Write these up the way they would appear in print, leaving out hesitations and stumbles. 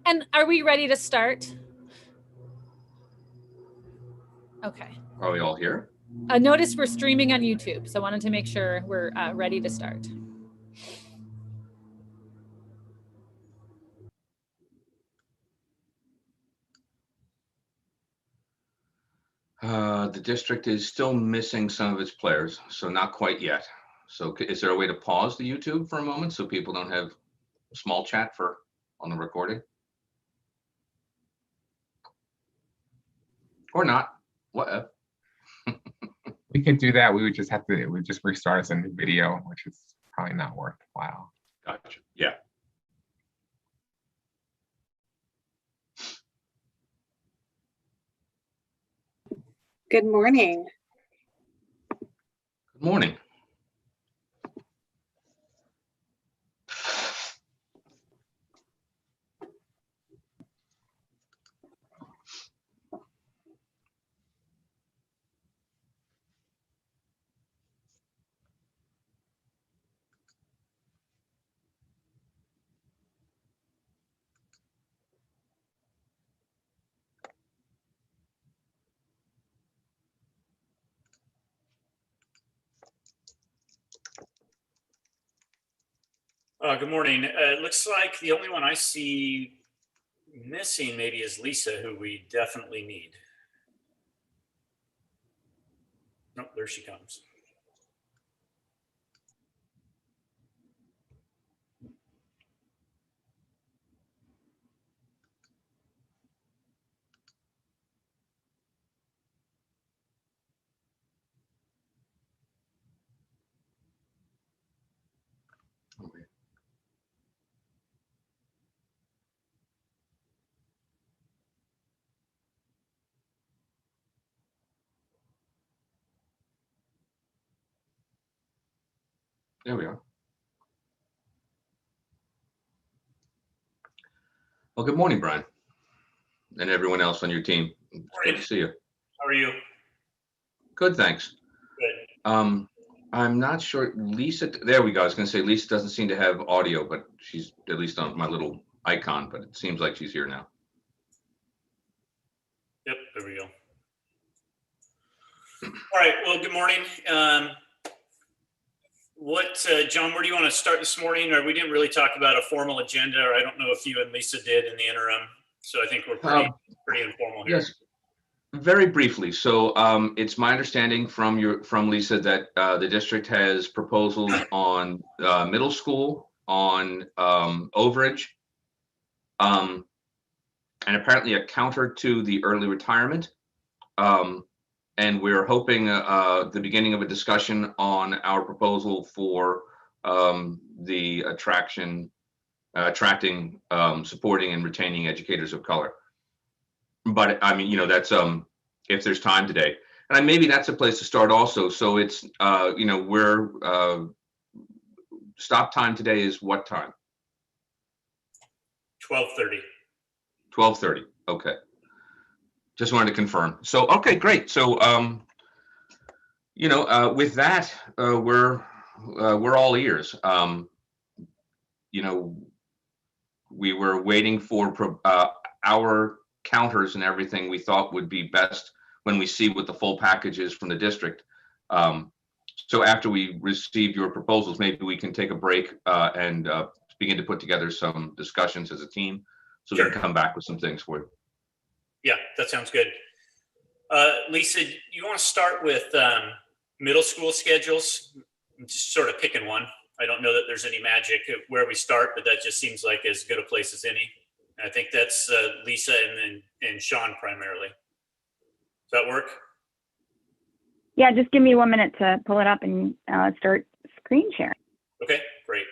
And are we ready to start? Okay. Are we all here? Notice we're streaming on YouTube, so I wanted to make sure we're ready to start. The district is still missing some of its players, so not quite yet. So is there a way to pause the YouTube for a moment so people don't have a small chat on the recording? Or not? What? We could do that. We would just have to, it would just restart us a new video, which is probably not worthwhile. Gotcha. Yeah. Good morning. Good morning. Good morning. It looks like the only one I see missing maybe is Lisa, who we definitely need. Nope, there she comes. Okay. There we are. Well, good morning, Brian, and everyone else on your team. It's good to see you. How are you? Good, thanks. Good. I'm not sure. Lisa, there we go. I was going to say Lisa doesn't seem to have audio, but she's at least on my little icon, but it seems like she's here now. Yep, there we go. All right, well, good morning. John, where do you want to start this morning? Or we didn't really talk about a formal agenda, or I don't know if you and Lisa did in the interim. So I think we're pretty informal here. Yes, very briefly. So it's my understanding from Lisa that the district has proposals on middle school, on overage, and apparently a counter to the early retirement. And we're hoping the beginning of a discussion on our proposal for the attracting, supporting, and retaining educators of color. But I mean, that's if there's time today, and maybe that's a place to start also. So it's we're stop time today is what time? 12:30. 12:30. Okay. Just wanted to confirm. So, okay, great. So, with that, we're all ears. We were waiting for our counters and everything we thought would be best when we see what the full package is from the district. So after we receive your proposals, maybe we can take a break and begin to put together some discussions as a team so Sure. we can come back with some things for you. Yeah, that sounds good. Lisa, you want to start with middle school schedules? I'm just sort of picking one. I don't know that there's any magic where we start, but that just seems like as good a place as any. And I think that's Lisa and Sean primarily. Does that work? Yeah, just give me 1 minute to pull it up and start screen sharing. Okay, great.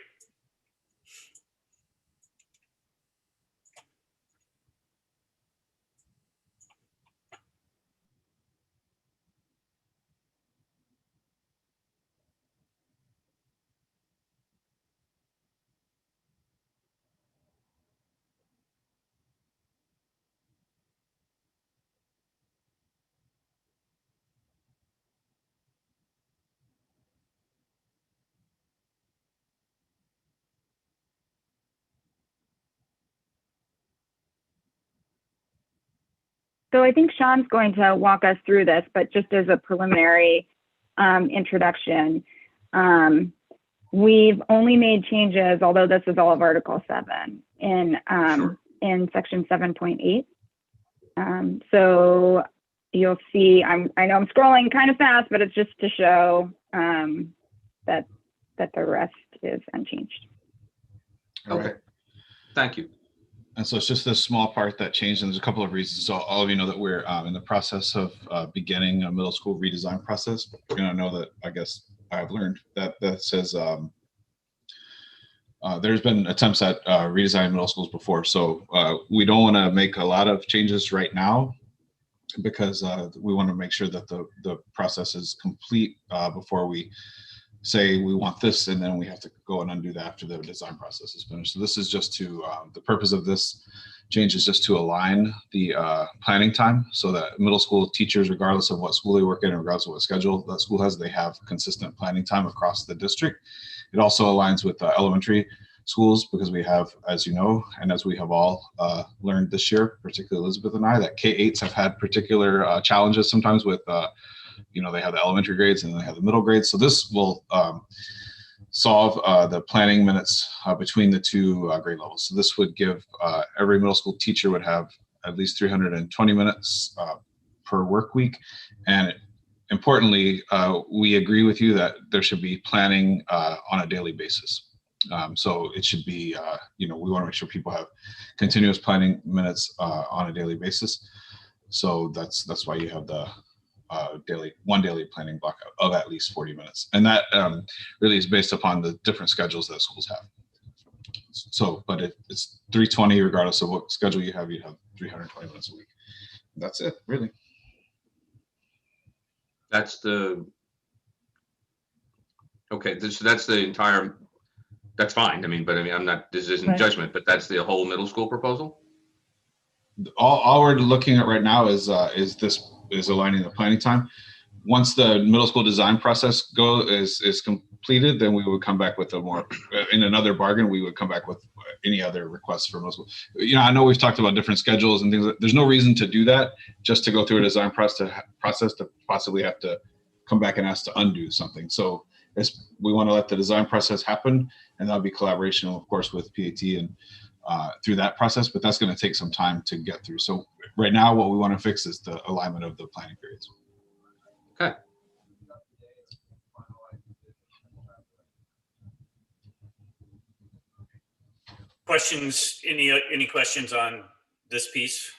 So I think Sean's going to walk us through this, but just as a preliminary introduction, we've only made changes, although this is all of Article 7 in Section 7.8. So you'll see, I know I'm scrolling kind of fast, but it's just to show that the rest is unchanged. Okay. Thank you. And so it's just this small part that changed, and there's a couple of reasons. So all of you know that we're in the process of beginning a middle school redesign process. You're gonna know that, I guess I've learned that says there's been attempts at redesigning middle schools before. So we don't want to make a lot of changes right now because we want to make sure that the process is complete before we say we want this, and then we have to go and undo that after the design process is finished. So this is just to, the purpose of this change is just to align the planning time so that middle school teachers, regardless of what school they work in, regardless of what schedule that school has, they have consistent planning time across the district. It also aligns with elementary schools because we have, as you know, and as we have all learned this year, particularly Elizabeth and I, that K-8s have had particular challenges sometimes with they have the elementary grades and then they have the middle grades. So this will solve the planning minutes between the two grade levels. So this would give every middle school teacher would have at least 320 minutes per work week. And importantly, we agree with you that there should be planning on a daily basis. So it should be, we want to make sure people have continuous planning minutes on a daily basis. So that's why you have the one daily planning block of at least 40 minutes. And that really is based upon the different schedules that schools have. So, but it's 320, regardless of what schedule you have 320 minutes a week. That's it, really. That's okay. That's the entire, that's fine. I'm not, this isn't Right. judgment, but that's the whole middle school proposal? All we're looking at right now is aligning the planning time. Once the middle school design process is completed, then we would come back with in another bargain, we would come back with any other requests for middle school. I know we've talked about different schedules and things. There's no reason to do that just to go through a design process to possibly have to come back and ask to undo something. So we want to let the design process happen, and that'll be collaboration, of course, with PAT and through that process, but that's going to take some time to get through. So right now, what we want to fix is the alignment of the planning periods. Okay. Questions? Any questions on this piece?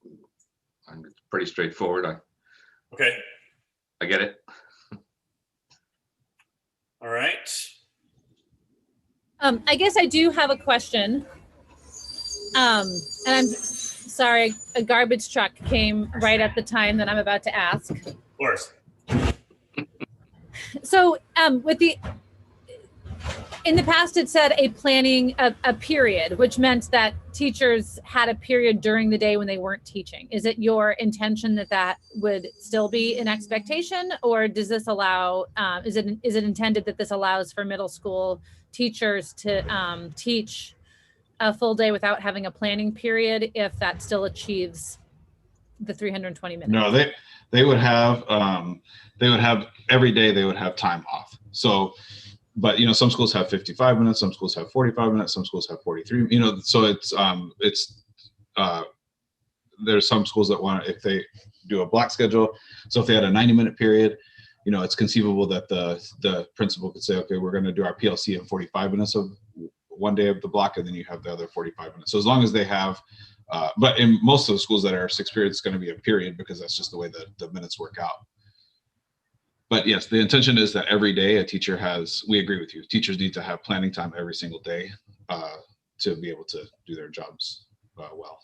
It's pretty straightforward. Okay. I get it. All right. I guess I do have a question. And I'm sorry, a garbage truck came right at the time that I'm about to ask. Of course. So in the past, it said a period, which meant that teachers had a period during the day when they weren't teaching. Is it your intention that would still be an expectation, or does this allow, is it intended that this allows for middle school teachers to teach a full day without having a planning period if that still achieves the 320 minutes? No, they would have every day they would have time off. So, but some schools have 55 minutes, some schools have 45 minutes, some schools have 43. So it's there's some schools that want, if they do a block schedule. So if they had a 90-minute period, it's conceivable that the principal could say, okay, we're going to do our PLC in 45 minutes of one day of the block, and then you have the other 45 minutes. So as long as they have, but in most of the schools that are 6 periods, it's going to be a period because that's just the way that the minutes work out. But yes, the intention is that every day a teacher we agree with you, teachers need to have planning time every single day to be able to do their jobs well.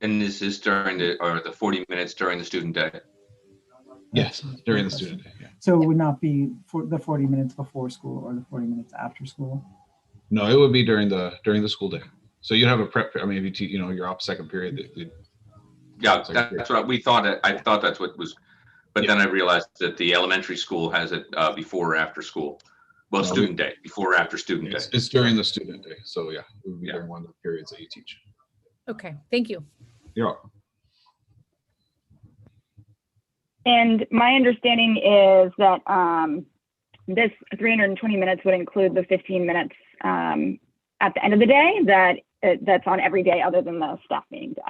And this is during the 40 minutes during the student day? Yes, during the student day. Yeah. So it would not be for the 40 minutes before school or the 40 minutes after school? No, it would be during the school day. So you'd have a prep. I mean, if you're off second period. Yeah, that's what we thought. I thought that's what was, but then I realized that the elementary school has it before or after school. Well, No, student day, before or after student day. It's during the student day. So yeah, it would be during one of the periods that you teach. Okay, thank you. You're welcome. And my understanding is that this 320 minutes would include the 15 minutes at the end of the day that's on every day other than the staff meeting day.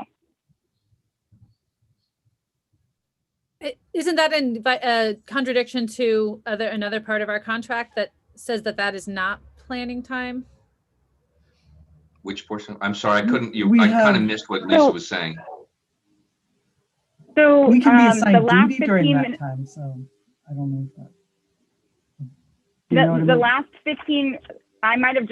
Isn't that a contradiction to another part of our contract that says that that is not planning time? Which portion? I'm sorry, I couldn't, We I kind of have- missed what Lisa was saying. So We can be the assigned last duty during 15 that minutes, time, so I don't know if that. You know what I the mean? last 15, I might have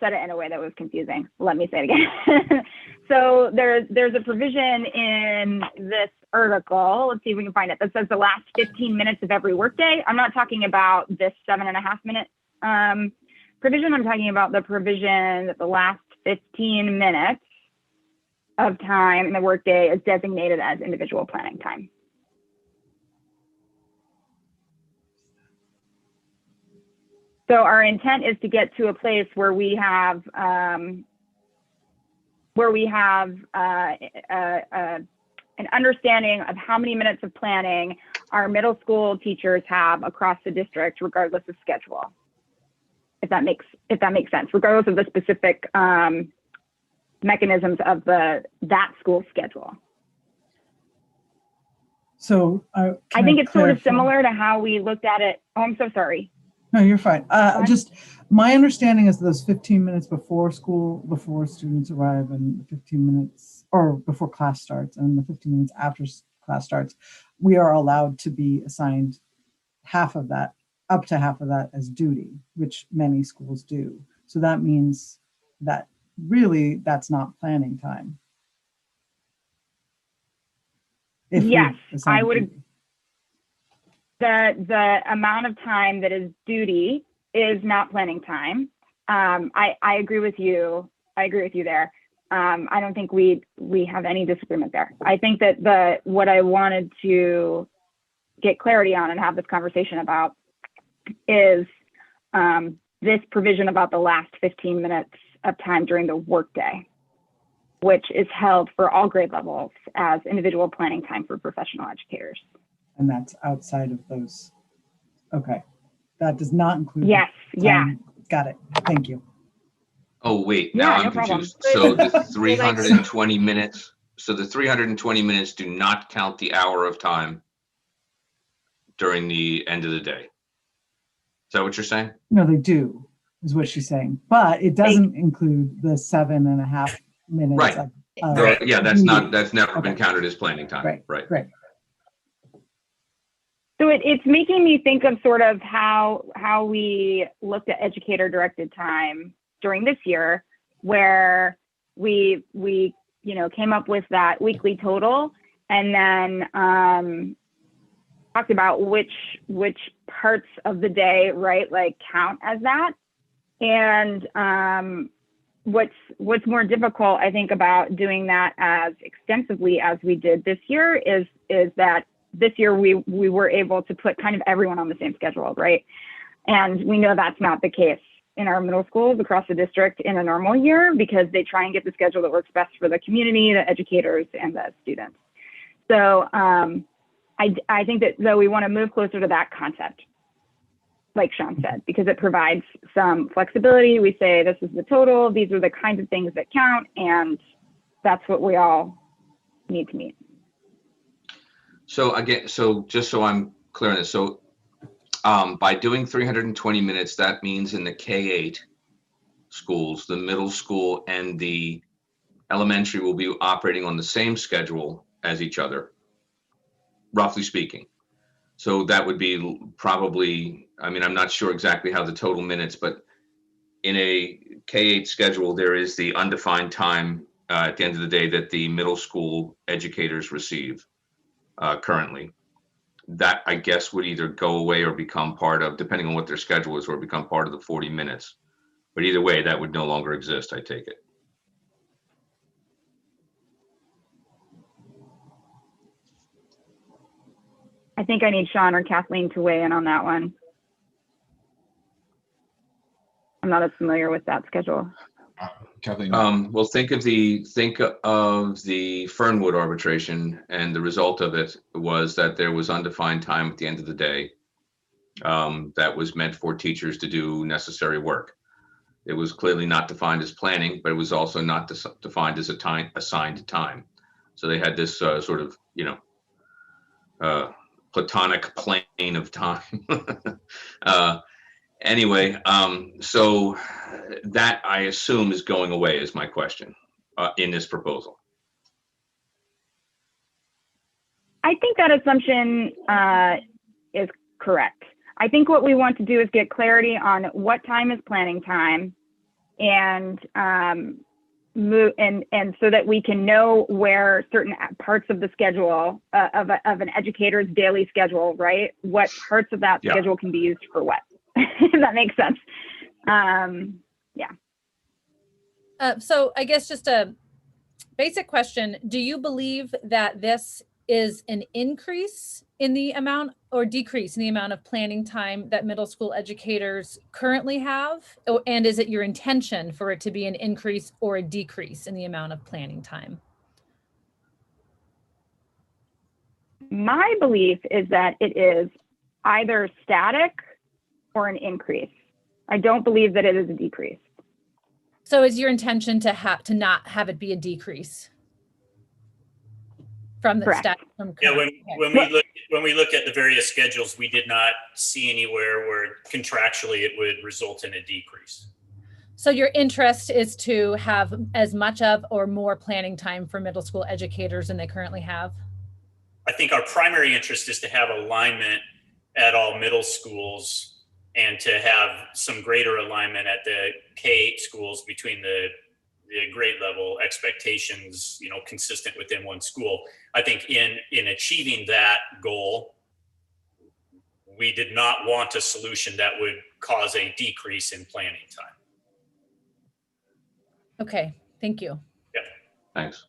said it in a way that was confusing. Let me say it again. So there's a provision in this article, let's see if we can find it, that says the last 15 minutes of every workday. I'm not talking about this 7.5 minute provision. I'm talking about the provision that the last 15 minutes of time in the workday is designated as individual planning time. So our intent is to get to a place where we have an understanding of how many minutes of planning our middle school teachers have across the district, regardless of schedule. If that makes sense, regardless of the specific mechanisms of that school schedule. So I think it's sort of clarify? similar to how we looked at it. Oh, I'm so sorry. No, you're fine. ahead. Just my understanding is those 15 minutes before school, before students arrive, and the 15 minutes, or before class starts, and the 15 minutes after class starts, we are allowed to be assigned half of that, up to half of that as duty, which many schools do. So that means that really that's not planning time. If we Yes, assign I would duty. The amount of time that is duty is not planning time. I agree with you. I agree with you there. I don't think we have any disagreement there. I think that what I wanted to get clarity on and have this conversation about is this provision about the last 15 minutes of time during the workday, which is held for all grade levels as individual planning time for professional educators. And that's outside of those. Okay. That does not include. Yes. Yeah. Got it. Thank you. Oh, wait, Yeah, now no I'm problem. confused. So the 320 minutes, so the 320 minutes do not count the hour of time during the end of the day. Is that what you're saying? No, they do, is what she's saying. But it doesn't include the 7.5 minutes. Right. Of Yeah, that's never been Okay. counted as planning time. Right. Right. Great. So it's making me think of sort of how we looked at educator directed time during this year, where we came up with that weekly total and then talked about which parts of the day, right, like count as that. And what's more difficult, I think, about doing that as extensively as we did this year is that this year we were able to put kind of everyone on the same schedule, right? And we know that's not the case in our middle schools across the district in a normal year, because they try and get the schedule that works best for the community, the educators, and the students. So I think that though we want to move closer to that concept, like Sean said, because it provides some flexibility. We say this is the total, these are the kinds of things that count, and that's what we all need to meet. So again, so just so I'm clear on this, so by doing 320 minutes, that means in the K-8 schools, the middle school and the elementary will be operating on the same schedule as each other, roughly speaking. So that would be probably, I mean, I'm not sure exactly how the total minutes, but in a K-8 schedule, there is the undefined time at the end of the day that the middle school educators receive currently. That, I guess, would either go away or become part of, depending on what their schedule is, or become part of the 40 minutes. But either way, that would no longer exist, I take it. I think I need Sean or Kathleen to weigh in on that one. I'm not as familiar with that schedule. Kathleen. Well, think of the Fernwood arbitration, and the result of it was that there was undefined time at the end of the day that was meant for teachers to do necessary work. It was clearly not defined as planning, but it was also not defined as a time assigned time. So they had this sort of, platonic plane of time. Anyway, so that I assume is going away is my question in this proposal. I think that assumption is correct. I think what we want to do is get clarity on what time is planning time, and move and so that we can know where certain parts of the schedule of an educator's daily schedule, right? What parts of that schedule can be used for what? If that makes sense. So I guess just a basic question. Do you believe that this is an increase in the amount or decrease in the amount of planning time that middle school educators currently have? And is it your intention for it to be an increase or a decrease in the amount of planning time? My belief is that it is either static or an increase. I don't believe that it is a decrease. So is your intention to not have it be a decrease from the Correct. Yeah, when we look at the various schedules, we did not see anywhere where contractually it would result in a decrease. So your interest is to have as much of or more planning time for middle school educators than they currently have? I think our primary interest is to have alignment at all middle schools and to have some greater alignment at the K-8 schools between the grade level expectations, consistent within one school. I think in achieving that goal, we did not want a solution that would cause a decrease in planning time. Okay, thank you. Yeah. Thanks.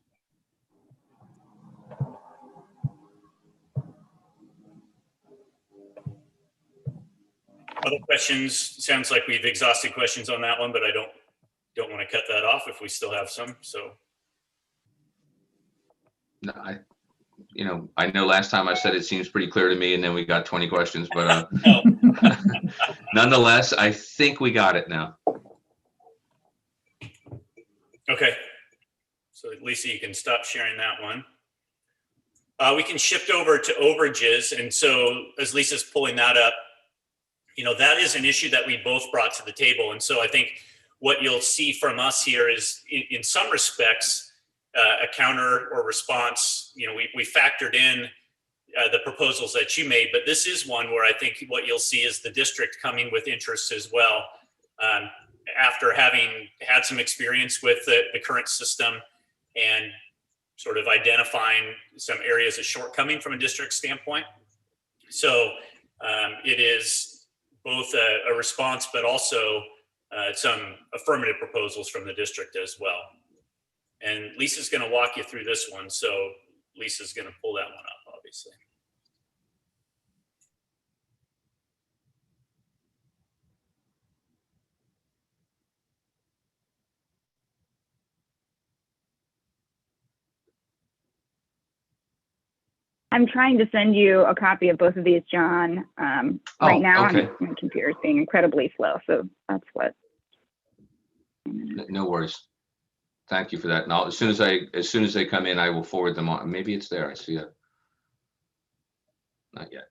Other questions? Sounds like we've exhausted questions on that one, but I don't want to cut that off if we still have some. So, No, I know last time I said it seems pretty clear to me, and then we got 20 questions, but nonetheless, I think we got it now. Okay. So Lisa, you can stop sharing that one. We can shift over to overages. And so as Lisa's pulling that up, that is an issue that we both brought to the table. And so I think what you'll see from us here is in some respects, a counter or response. We factored in the proposals that you made, but this is one where I think what you'll see is the district coming with interest as well. After having had some experience with the current system and sort of identifying some areas of shortcoming from a district standpoint. So it is both a response, but also some affirmative proposals from the district as well. And Lisa's going to walk you through this one. So Lisa's going to pull that one up, obviously. I'm trying to send you a copy of both of these, John. Right now, okay. my computer's being incredibly slow, so that's what. No worries. Thank you for that. Now, as soon as they come in, I will forward them on. Maybe it's there. I see it. Not yet,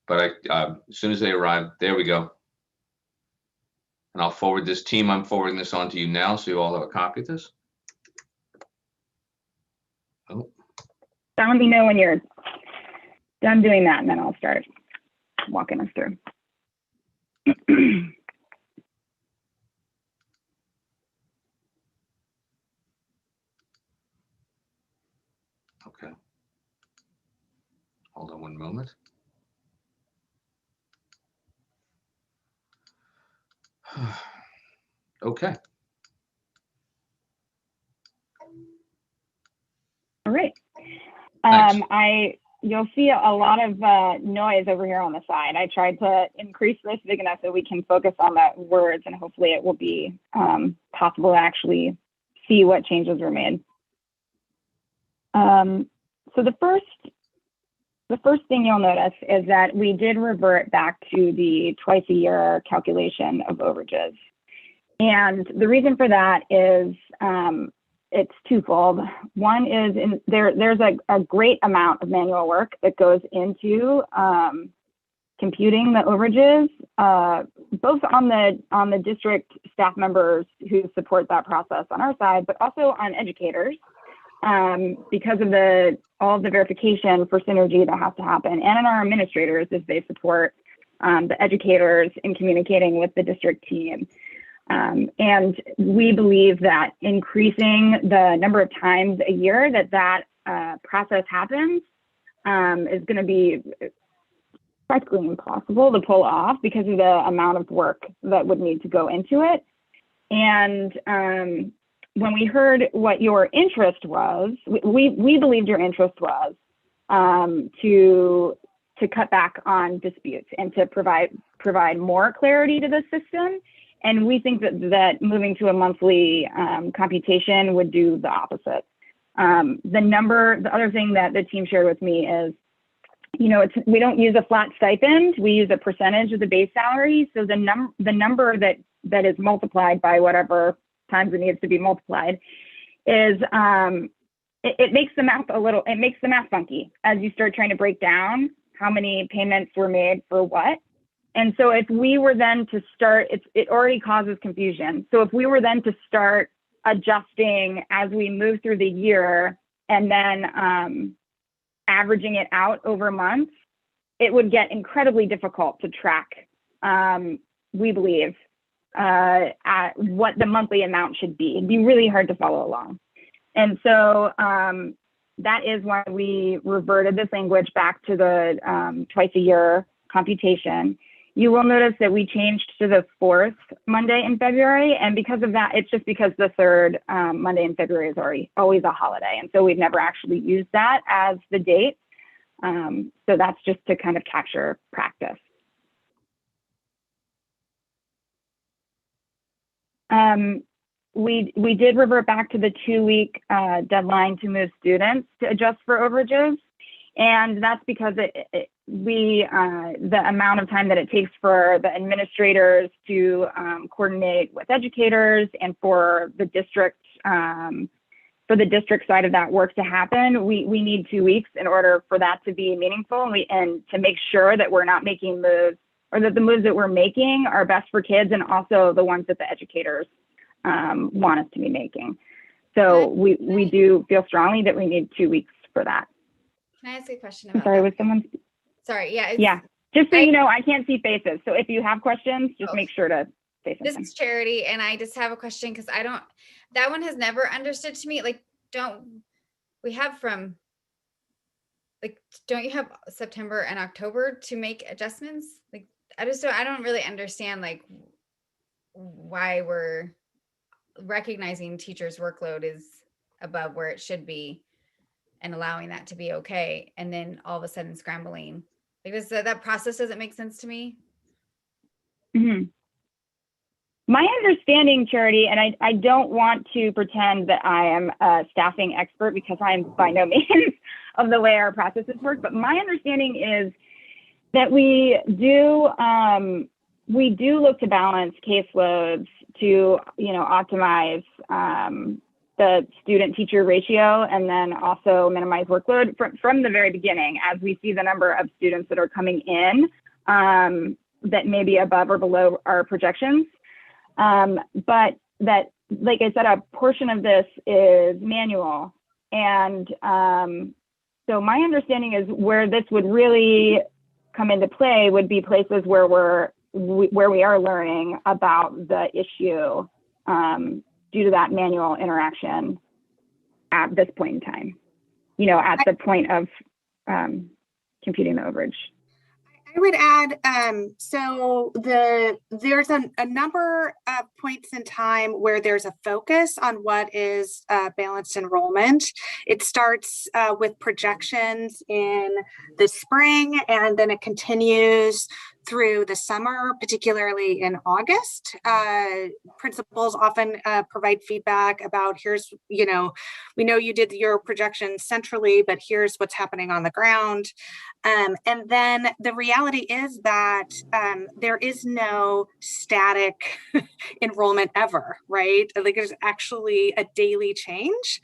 but as soon as they arrive, there we go. And I'll forward this team. I'm forwarding this on to you now, so you all have a copy of this. Oh. Let me know when you're done doing that, and then I'll start walking us through. Okay. Hold on one moment. Okay. All right. Thanks. You'll see a lot of noise over here on the side. I tried to increase this big enough so we can focus on the words, and hopefully it will be possible to actually see what changes were made. So the first thing you'll notice is that we did revert back to the twice a year calculation of overages. And the reason for that is it's twofold. One is there's a great amount of manual work that goes into computing the overages, both on the district staff members who support that process on our side, but also on educators, because of all of the verification for synergy that has to happen, and in our administrators as they support the educators in communicating with the district team. And we believe that increasing the number of times a year that process happens is going to be practically impossible to pull off because of the amount of work that would need to go into it. And when we heard what your interest was, we believed your interest was to cut back on disputes and to provide more clarity to the system. And we think that moving to a monthly computation would do the opposite. The other thing that the team shared with me is, we don't use a flat stipend. We use a percentage of the base salary. So the number that is multiplied by whatever times it needs to be multiplied is it makes the math funky as you start trying to break down how many payments were made for what. And so if we were then to start, it already causes confusion. So if we were then to start adjusting as we move through the year and then averaging it out over months, it would get incredibly difficult to track, we believe, at what the monthly amount should be. It'd be really hard to follow along. And so that is why we reverted this language back to the twice a year computation. You will notice that we changed to the 4th Monday in February. And because of that, it's just because the 3rd Monday in February is always a holiday. And so we've never actually used that as the date. So that's just to kind of capture practice. We did revert back to the 2-week deadline to move students to adjust for overages. And that's because the amount of time that it takes for the administrators to coordinate with educators and for the district side of that work to happen, we need 2 weeks in order for that to be meaningful and to make sure that we're not making moves, or that the moves that we're making are best for kids and also the ones that the educators want us to be making. So we do feel strongly that we need 2 weeks for that. Can I ask a question about Sorry, that? was someone? Sorry, yeah. Yeah, just so you know, I can't see faces. So if you have questions, just make sure to say something. This is Charity, and I just have a question because that one has never understood to me. Like, don't you have September and October to make adjustments? Like, I don't really understand like why we're recognizing teachers' workload is above where it should be and allowing that to be okay, and then all of a sudden scrambling. Like, that process doesn't make sense to me. Mm-hmm. My understanding, Charity, and I don't want to pretend that I am a staffing expert because I am by no means of the way our processes work, but my understanding is that we do look to balance caseloads to, optimize the student-teacher ratio and then also minimize workload from the very beginning as we see the number of students that are coming in that may be above or below our projections. But that, like I said, a portion of this is manual. And so my understanding is where this would really come into play would be places where we are learning about the issue due to that manual interaction at this point in time, at the point of computing the overage. I would add, so there's a number of points in time where there's a focus on what is balanced enrollment. It starts with projections in the spring, and then it continues through the summer, particularly in August. Principals often provide feedback about we know you did your projections centrally, but here's what's happening on the ground. And then the reality is that there is no static enrollment ever, right? Like there's actually a daily change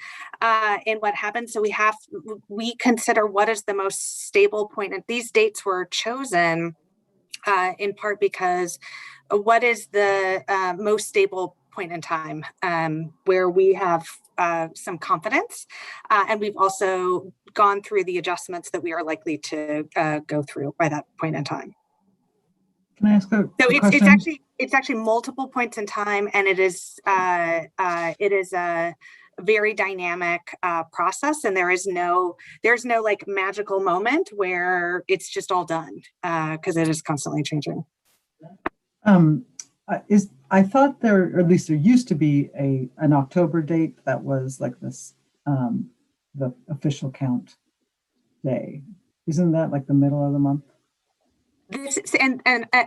in what happens. So we consider what is the most stable point. And these dates were chosen in part because what is the most stable point in time where we have some confidence. And we've also gone through the adjustments that we are likely to go through by that point in time. Can I ask a question? It's actually multiple points in time, and it is a very dynamic process, and there's no like magical moment where it's just all done because it is constantly changing. I thought there, or at least there used to be an October date that was like this, the official count day. Isn't that like the middle of the month? And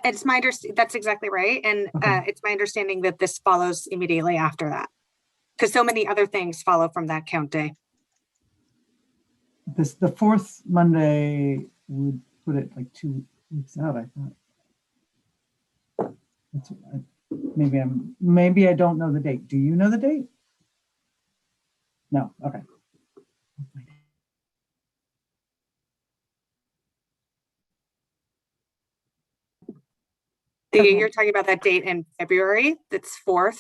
it's my understanding, that's exactly right. And okay. It's my understanding that this follows immediately after that, because so many other things follow from that count day. The fourth Monday would put it like 2 weeks out, I thought. Maybe I don't know the date. Do you know the date? No. Okay. You're talking about that date in February? That's 4th.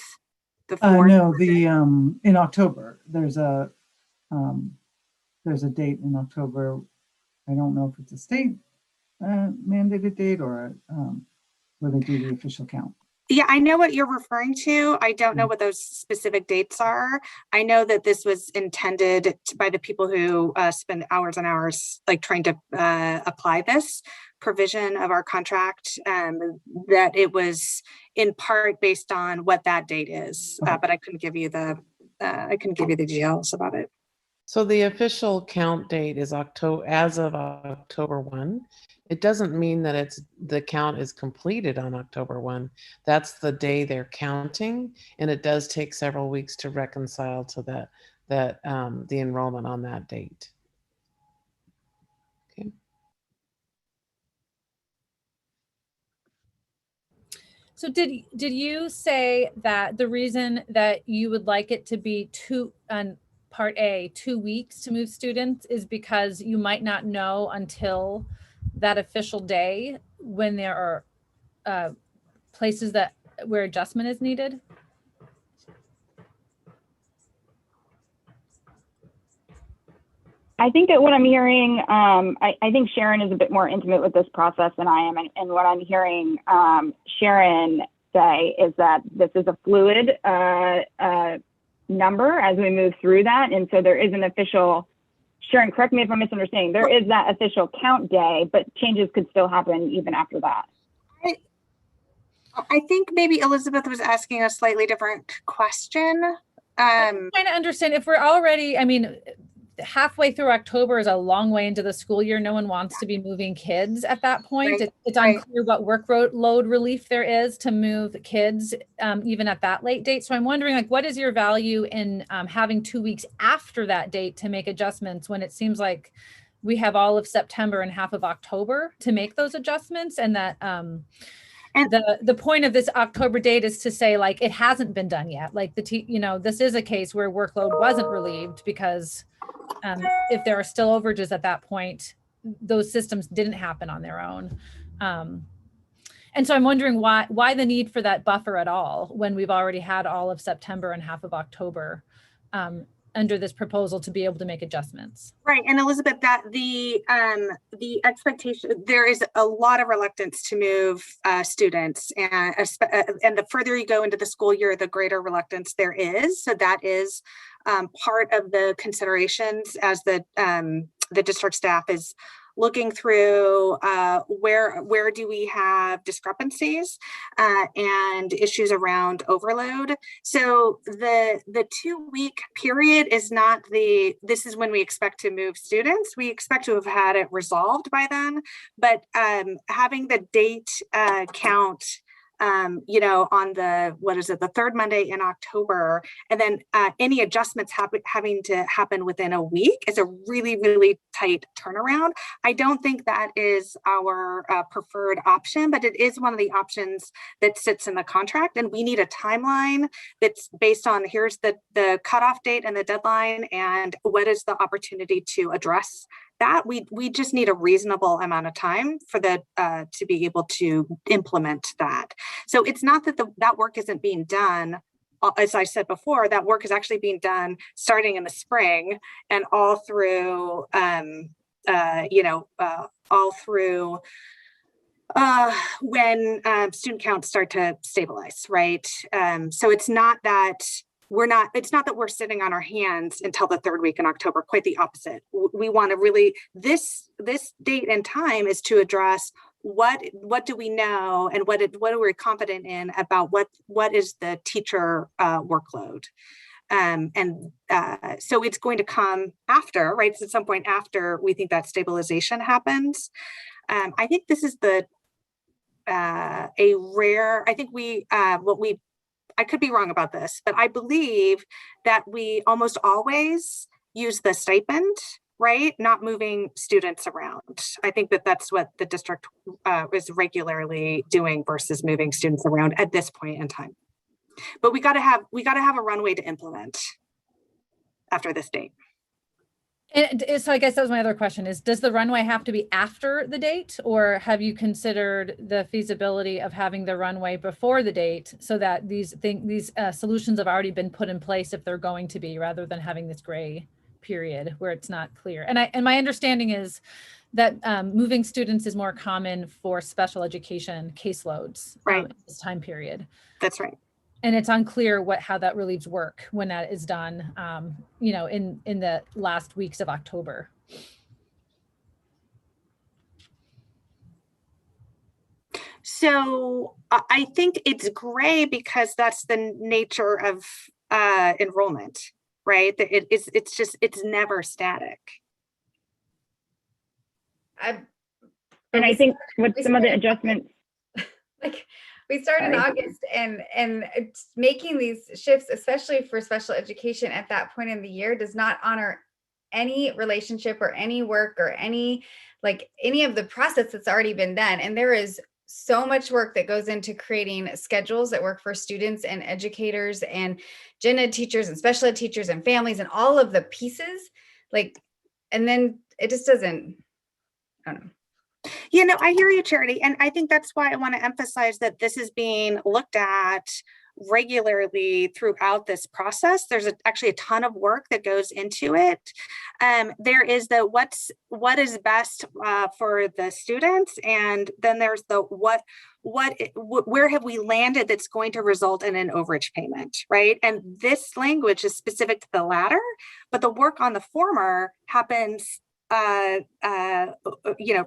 The 4th. No, in October. There's a date in October. I don't know if it's a state mandated date or where they do the official count. Yeah, I know what you're referring to. I don't know what those specific dates are. I know that this was intended by the people who spend hours and hours like trying to apply this provision of our contract, that it was in part based on what that date is, but I couldn't give you the details about it. So the official count date is as of October 1. It doesn't mean that the count is completed on October 1. That's the day they're counting, and it does take several weeks to reconcile to the enrollment on that date. Okay. So did you say that the reason that you would like it to be Part A, 2 weeks to move students is because you might not know until that official day when there are places where adjustment is needed? I think that what I'm hearing, I think Sharon is a bit more intimate with this process than I am. And what I'm hearing Sharon say is that this is a fluid number as we move through that. And so there is an official, Sharon, correct me if I'm misunderstanding, there is that official count day, but changes could still happen even after that. I think maybe Elizabeth was asking a slightly different question. I'm trying to understand if we're already, halfway through October is a long way into the school year. No one wants to be moving kids at that point. Right. It's unclear what workload relief there is to move kids even at that late date. So I'm wondering, what is your value in having 2 weeks after that date to make adjustments when it seems like we have all of September and half of October to make those adjustments, and that the point of this October date is to say it hasn't been done yet. This is a case where workload wasn't relieved because if there are still overages at that point, those systems didn't happen on their own. And so I'm wondering why the need for that buffer at all when we've already had all of September and half of October under this proposal to be able to make adjustments. Right, and Elizabeth, that the expectation, there is a lot of reluctance to move students, and the further you go into the school year, the greater reluctance there is. So that is part of the considerations as the district staff is looking through where do we have discrepancies and issues around overload. So the 2-week period is not this is when we expect to move students. We expect to have had it resolved by then, but having the date count on the third Monday in October, and then any adjustments having to happen within a week is a really, really tight turnaround. I don't think that is our preferred option, but it is one of the options that sits in the contract, and we need a timeline that's based on here's the cutoff date and the deadline, and what is the opportunity to address that. We just need a reasonable amount of time for to be able to implement that. So it's not that that work isn't being done. As I said before, that work is actually being done starting in the spring and all through when student counts start to stabilize, right? So it's not that we're sitting on our hands until the third week in October. Quite the opposite. We want to really, this date and time is to address what do we know and what are we confident in about what is the teacher workload. So it's going to come after, right? So at some point after we think that stabilization happens. I think this is I could be wrong about this, but I believe that we almost always use the stipend, right? Not moving students around. I think that's what the district is regularly doing versus moving students around at this point in time. But we got to have a runway to implement after this date. And so I guess that was my other question is, does the runway have to be after the date, or have you considered the feasibility of having the runway before the date so that these solutions have already been put in place if they're going to be, rather than having this gray period where it's not clear? And my understanding is that moving students is more common for special education caseloads, right? This time period. That's right. And it's unclear how that relieves work when that is done, in the last weeks of October. So I think it's gray because that's the nature of enrollment, right? It's never static. And I think with some of the adjustments, we started in August, and it's making these shifts, especially for special education at that point in the year, does not honor any relationship or any work or any of the process that's already been done. And there is so much work that goes into creating schedules that work for students and educators and gen ed teachers and special ed teachers and families and all of the pieces, and then it just doesn't, I don't know. I hear you, Charity. And I think that's why I want to emphasize that this is being looked at regularly throughout this process. There's actually a ton of work that goes into it. There is what is best for the students, and then there's where have we landed that's going to result in an overage payment, right? And this language is specific to the latter, but the work on the former happens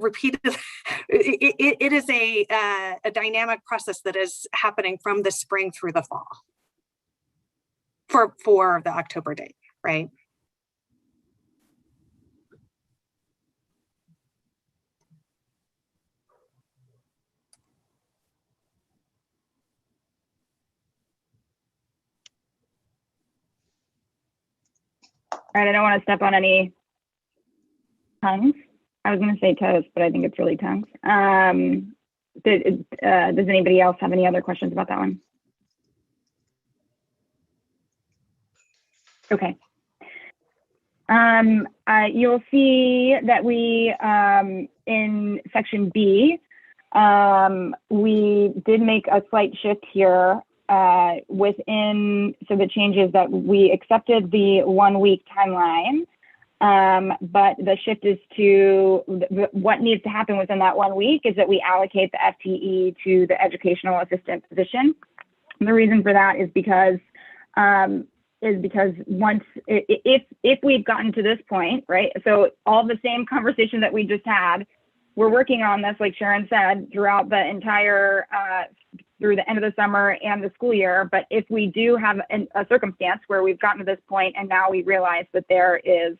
repeatedly. It is a dynamic process that is happening from the spring through the fall for the October date, right? All right, I don't want to step on any tongues. I was going to say toes, but I think it's really tongues. Does anybody else have any other questions about that one? Okay. You'll see that we, in section B, we did make a slight shift here within, so the changes that we accepted the 1 week timeline. But the shift is to what needs to happen within that 1 week is that we allocate the FTE to the educational assistant position. And the reason for that is because is because if we've gotten to this point, right? So all the same conversation that we just had, we're working on this, like Sharon said, throughout the entire, through the end of the summer and the school year. But if we do have a circumstance where we've gotten to this point and now we realize that there is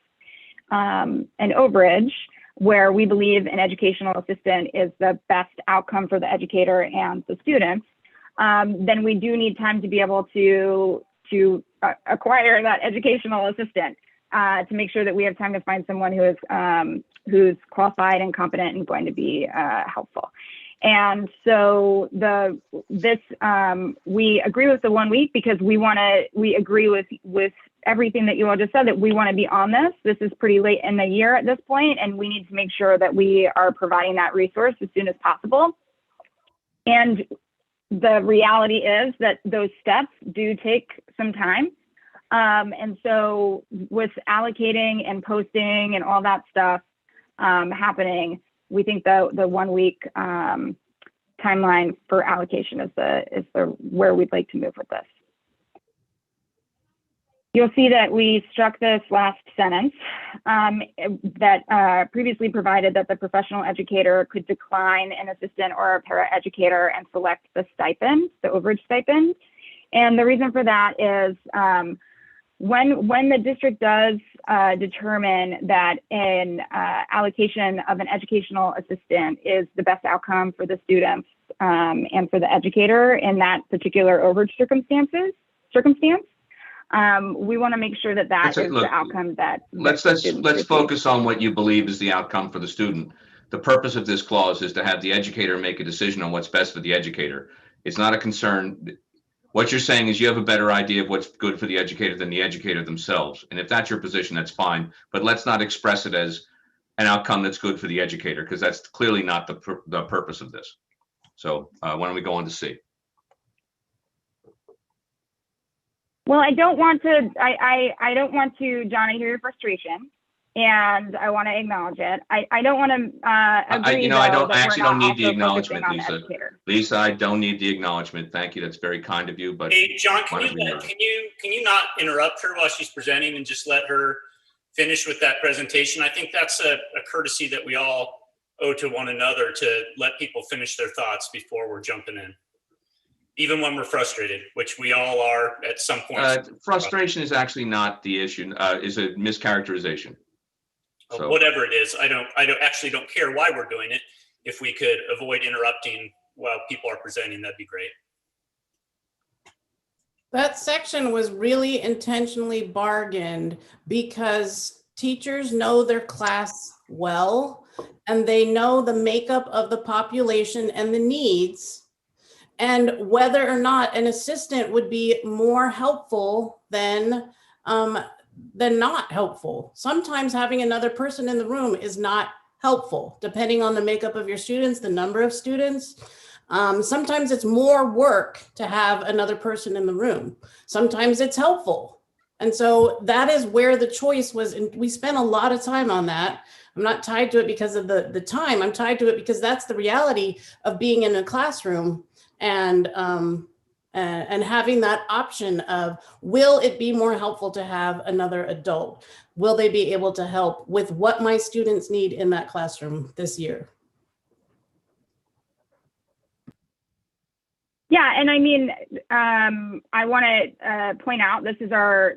an overage where we believe an educational assistant is the best outcome for the educator and the students, then we do need time to be able to acquire that educational assistant to make sure that we have time to find someone who is who's qualified and competent and going to be helpful. And so we agree with the 1 week because we agree with everything that you all just said, that we want to be on this. This is pretty late in the year at this point, and we need to make sure that we are providing that resource as soon as possible. And the reality is that those steps do take some time. And so with allocating and posting and all that stuff happening, we think the 1 week timeline for allocation is the where we'd like to move with this. You'll see that we struck this last sentence that previously provided that the professional educator could decline an assistant or a paraeducator and select the stipend, the overage stipend. And the reason for that is when the district does determine that an allocation of an educational assistant is the best outcome for the students and for the educator in that particular overage circumstance, we want to make sure that the outcome that let's focus on what you believe is the outcome for the student. The purpose of this clause is to have the educator make a decision on what's best for the educator. It's not a concern. What you're saying is you have a better idea of what's good for the educator than the educator themselves. And if that's your position, that's fine. But let's not express it as an outcome that's good for the educator, because that's clearly not the purpose of this. So why don't we go on to C? Well, I don't want to, John, I hear your frustration and I want to acknowledge it. I don't want to agree. I actually don't need the acknowledgement, Lisa. Lisa, I don't need the acknowledgement. Thank you. That's very kind of you. But hey, John, can you not interrupt her while she's presenting and just let her finish with that presentation? I think that's a courtesy that we all owe to one another, to let people finish their thoughts before we're jumping in. Even when we're frustrated, which we all are at some point. Frustration is actually not the issue, is a mischaracterization. So, whatever it is, I actually don't care why we're doing it. If we could avoid interrupting while people are presenting, that'd be great. That section was really intentionally bargained because teachers know their class well, and they know the makeup of the population and the needs, and whether or not an assistant would be more helpful than not helpful. Sometimes having another person in the room is not helpful, depending on the makeup of your students, the number of students. Sometimes it's more work to have another person in the room. Sometimes it's helpful. And so that is where the choice was. And we spent a lot of time on that. I'm not tied to it because of the time. I'm tied to it because that's the reality of being in a classroom and having that option of, will it be more helpful to have another adult? Will they be able to help with what my students need in that classroom this year? Yeah, and I mean, I want to point out this is our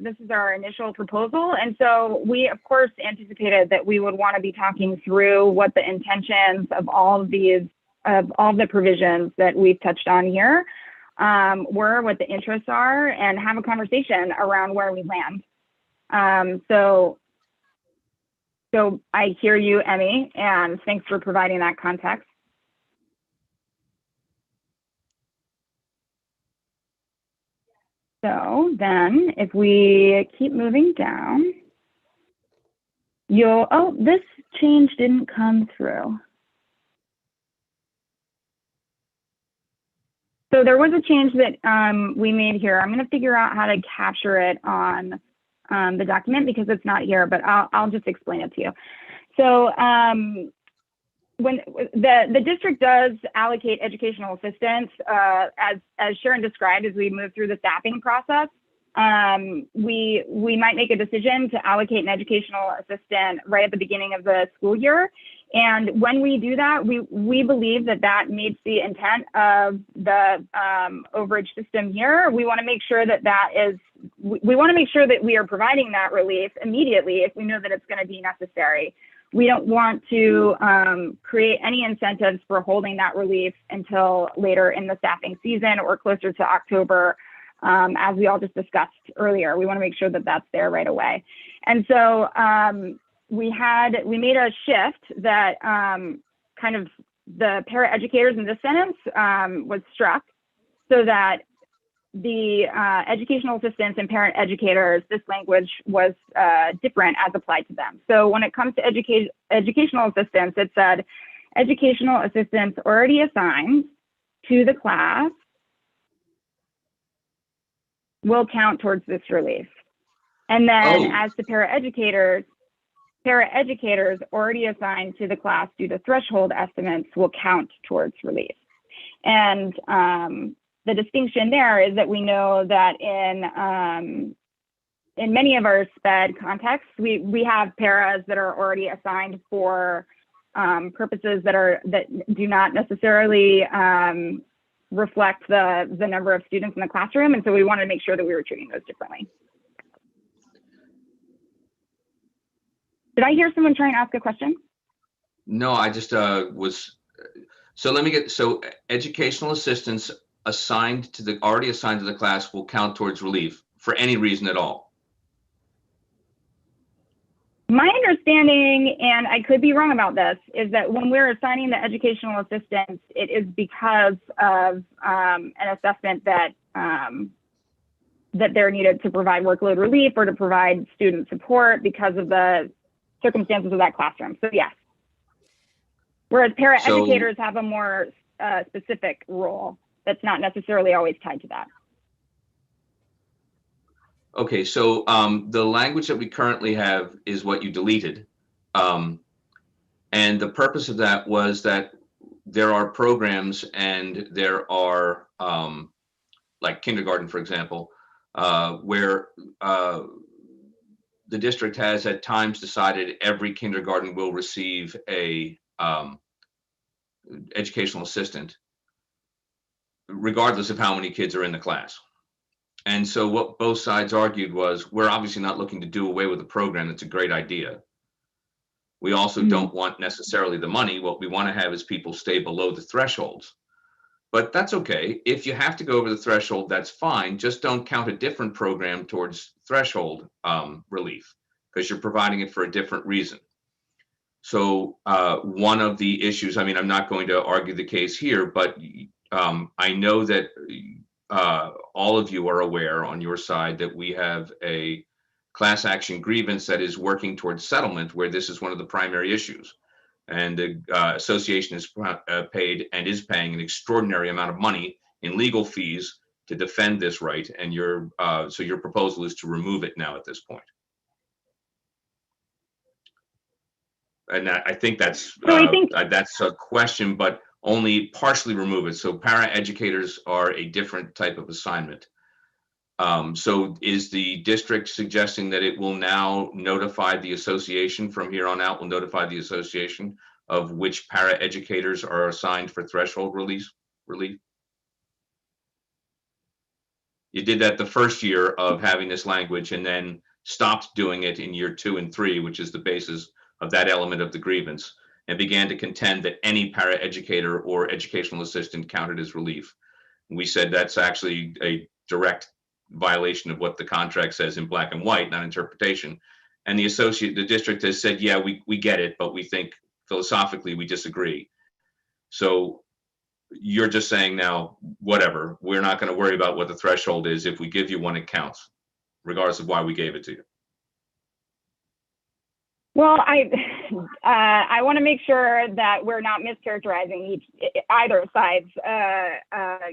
initial proposal, and so we of course anticipated that we would want to be talking through what the intentions of all of the provisions that we've touched on here were, what the interests are, and have a conversation around where we land. So I hear you, Emmy, and thanks for providing that context. So then if we keep moving down, this change didn't come through. So there was a change that we made here. I'm going to figure out how to capture it on the document because it's not here, but I'll just explain it to you. So when the district does allocate educational assistants, as Sharon described, as we move through the staffing process, we might make a decision to allocate an educational assistant right at the beginning of the school year. And when we do that, we believe that that meets the intent of the overage system here. We want to make sure that we want to make sure that we are providing that relief immediately if we know that it's going to be necessary. We don't want to create any incentives for holding that relief until later in the staffing season or closer to October, as we all just discussed earlier. We want to make sure that that's there right away. And so we made a shift that kind of the paraeducators in this sentence was struck, so that the educational assistants and parent educators, this language was different as applied to them. So when it comes to educational assistants, it said educational assistants already assigned to the class will count towards this relief. And then as to paraeducators already assigned to the class due to threshold estimates will count towards relief. And the distinction there is that we know that in many of our SPED contexts, we have paras that are already assigned for purposes that do not necessarily reflect the number of students in the classroom. And so we wanted to make sure that we were treating those differently. Did I hear someone try and ask a question? No, I just was, so let me get, so educational assistants already assigned to the class will count towards relief for any reason at all. My understanding, and I could be wrong about this, is that when we're assigning the educational assistants, it is because of an assessment that that they're needed to provide workload relief or to provide student support because of the circumstances of that classroom. So yes. Whereas paraeducators have a more specific role that's not necessarily always tied to that. Okay, so the language that we currently have is what you deleted. And the purpose of that was that there are programs and there are, like kindergarten, for example, where the district has at times decided every kindergarten will receive a educational assistant, regardless of how many kids are in the class. And so what both sides argued was, we're obviously not looking to do away with a program that's a great idea. We also don't want necessarily the money. What we want to have is people stay below the thresholds. But that's okay. If you have to go over the threshold, that's fine. Just don't count a different program towards threshold relief, because you're providing it for a different reason. So one of the issues, I mean, I'm not going to argue the case here, but I know that all of you are aware on your side that we have a class action grievance that is working towards settlement, where this is one of the primary issues. And the association is paid and is paying an extraordinary amount of money in legal fees to defend this right. And so your proposal is to remove it now at this point. And I think that's that's a question, but only partially remove it. So paraeducators are a different type of assignment. So is the district suggesting that it will now notify the association from here on out, will notify the association of which paraeducators are assigned for threshold relief? You did that the first year of having this language and then stopped doing it in year 2 and 3, which is the basis of that element of the grievance, and began to contend that any paraeducator or educational assistant counted as relief. We said that's actually a direct violation of what the contract says in black and white, not interpretation. And the district has said, yeah, we get it, but we think philosophically we disagree. So you're just saying now, whatever, we're not going to worry about what the threshold is. If we give you one, it counts, regardless of why we gave it to you. Well, I want to make sure that we're not mischaracterizing either side's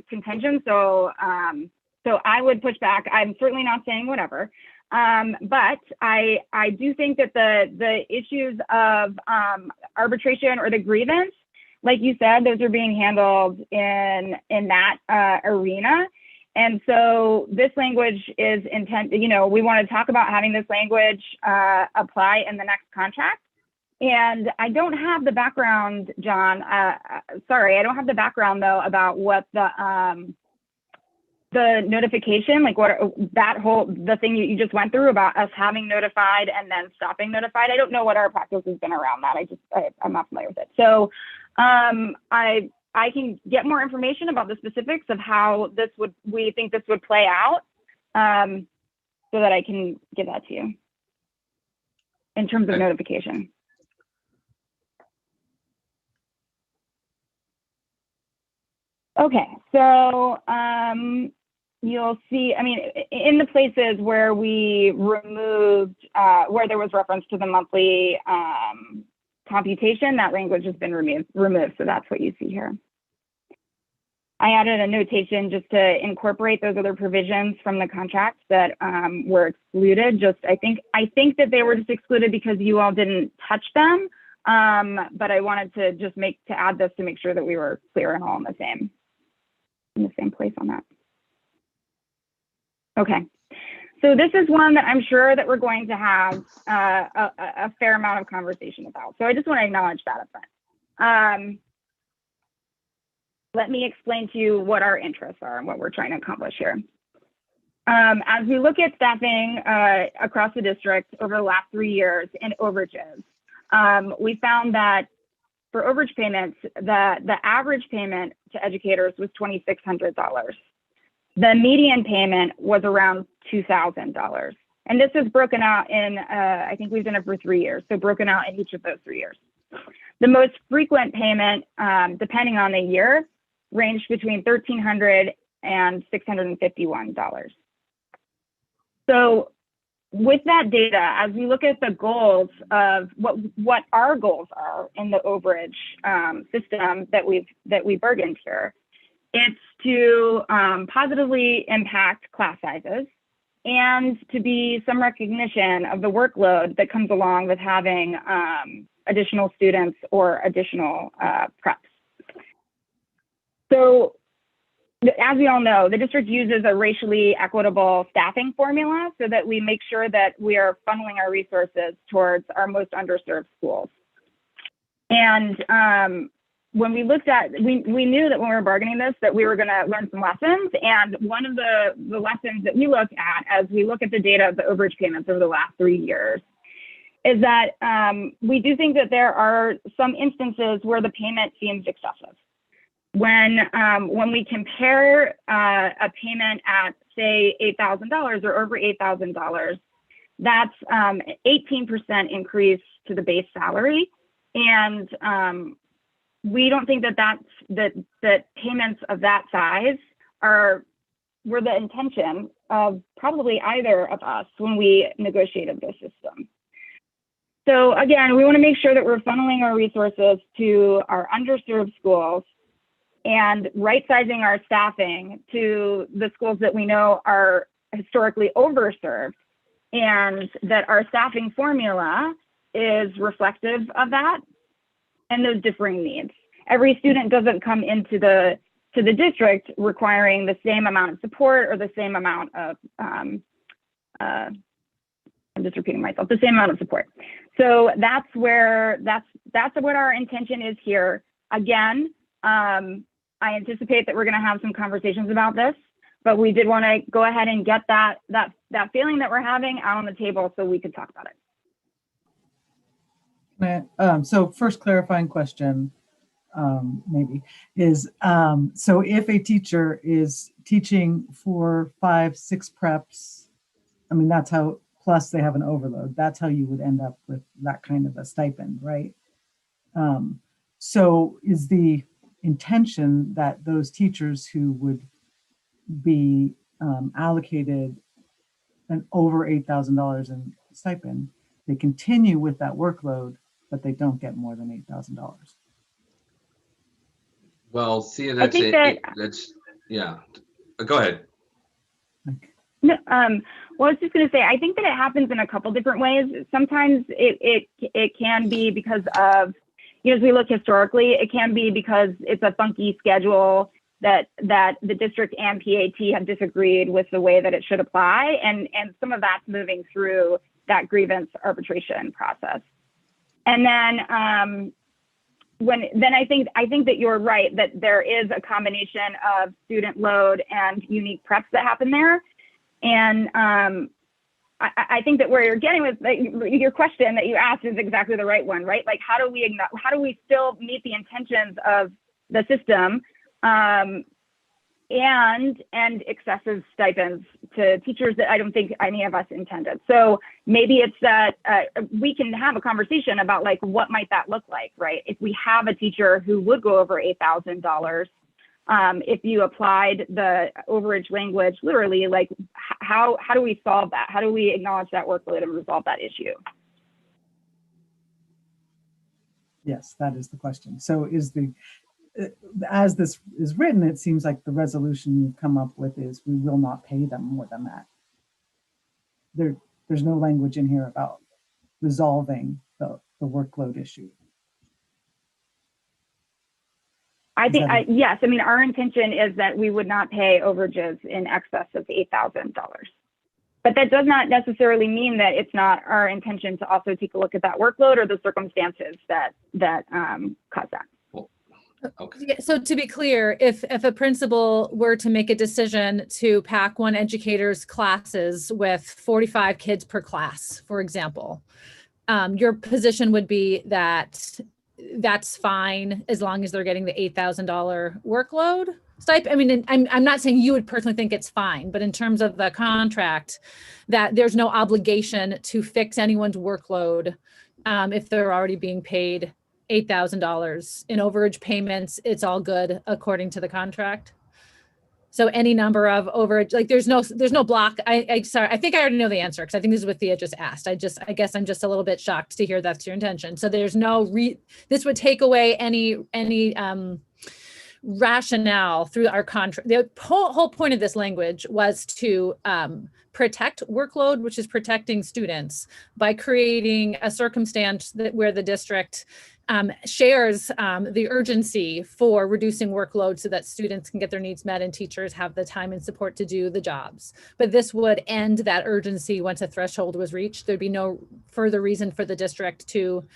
contention. So I would push back. I'm certainly not saying whatever, but I do think that the issues of arbitration or the grievance, like you said, those are being handled in that arena. And so this language is we want to talk about having this language apply in the next contract. And I don't have the background, John. Sorry, I don't have the background though about what the notification, like what the thing you just went through about us having notified and then stopping notified. I don't know what our practice has been around that. I'm not familiar with it. So I can get more information about the specifics of how we think this would play out, so that I can give that to you in terms of notification. Okay, so you'll see, I mean, in the places where we removed, where there was reference to the monthly computation, that language has been removed. So that's what you see here. I added a notation just to incorporate those other provisions from the contract that were excluded. I think that they were just excluded because you all didn't touch them. But I wanted to just add this to make sure that we were clear and all in the same place on that. Okay. So this is one that I'm sure that we're going to have a fair amount of conversation about. So I just want to acknowledge that up front. Let me explain to you what our interests are and what we're trying to accomplish here. As we look at staffing across the district over the last 3 years in overages, we found that for overage payments, the average payment to educators was $2,600. The median payment was around $2,000. And this is broken out in, I think we've done it for 3 years, so broken out in each of those 3 years. The most frequent payment, depending on the year, ranged between $1,300 and $651. So with that data, as we look at the goals of what our goals are in the overage system that we bargained here, it's to positively impact class sizes and to be some recognition of the workload that comes along with having additional students or additional preps. So as we all know, the district uses a racially equitable staffing formula so that we make sure that we are funneling our resources towards our most underserved schools. And when we looked at, we knew that when we were bargaining this, that we were going to learn some lessons. And one of the lessons that we look at as we look at the data of the overage payments over the last 3 years is that we do think that there are some instances where the payment seems excessive. When we compare a payment at, say, $8,000 or over $8,000, that's 18% increase to the base salary. And we don't think that payments of that size were the intention of probably either of us when we negotiated this system. So again, we want to make sure that we're funneling our resources to our underserved schools and right-sizing our staffing to the schools that we know are historically overserved, and that our staffing formula is reflective of that and those differing needs. Every student doesn't come into the district requiring the same amount of support or the same amount of, I'm just repeating myself, the same amount of support. So that's what our intention is here. Again, I anticipate that we're going to have some conversations about this, but we did want to go ahead and get that feeling that we're having out on the table so we could talk about it. So first clarifying question, maybe, is so if a teacher is teaching 4, 5, 6 preps, I mean, that's how, plus they have an overload, that's how you would end up with that kind of a stipend, right? So is the intention that those teachers who would be allocated an over $8,000 in stipend, they continue with that workload, but they don't get more than $8,000? Well, see, that's it. That's, yeah. Go ahead. No, well, I was just going to say, I think that it happens in a couple different ways. Sometimes it can be because of, as we look historically, it can be because it's a funky schedule that the district and PAT have disagreed with the way that it should apply, and some of that's moving through that grievance arbitration process. And then I think that you're right that there is a combination of student load and unique preps that happen there, and I think that where you're getting with your question that you asked is exactly the right one, right? Like, how do we still meet the intentions of the system, and excessive stipends to teachers that I don't think any of us intended. So maybe it's that we can have a conversation about like, what might that look like, right? If we have a teacher who would go over $8,000, if you applied the overage language literally, like how do we solve that? How do we acknowledge that workload and resolve that issue? Yes, that is the question. So as this is written, it seems like the resolution you've come up with is we will not pay them more than that. There's no language in here about resolving the workload issue. Yes. I mean, our intention is that we would not pay overages in excess of $8,000. But that does not necessarily mean that it's not our intention to also take a look at that workload or the circumstances that cause that. Okay. Yeah, so to be clear, if a principal were to make a decision to pack one educator's classes with 45 kids per class, for example, your position would be that that's fine as long as they're getting the $8,000 workload stipend. I mean, I'm not saying you would personally think it's fine, but in terms of the contract, that there's no obligation to fix anyone's workload if they're already being paid $8,000 in overage payments. It's all good according to the contract. So any number of overage, like there's no block. Sorry, I think I already know the answer because I think this is what Thea just asked. I guess I'm just a little bit shocked to hear that's your intention. So there's no this would take away any rationale through our contract. The whole point of this language was to protect workload, which is protecting students, by creating a circumstance where the district shares the urgency for reducing workload so that students can get their needs met and teachers have the time and support to do the jobs. But this would end that urgency once a threshold was reached. There'd be no further reason for the district to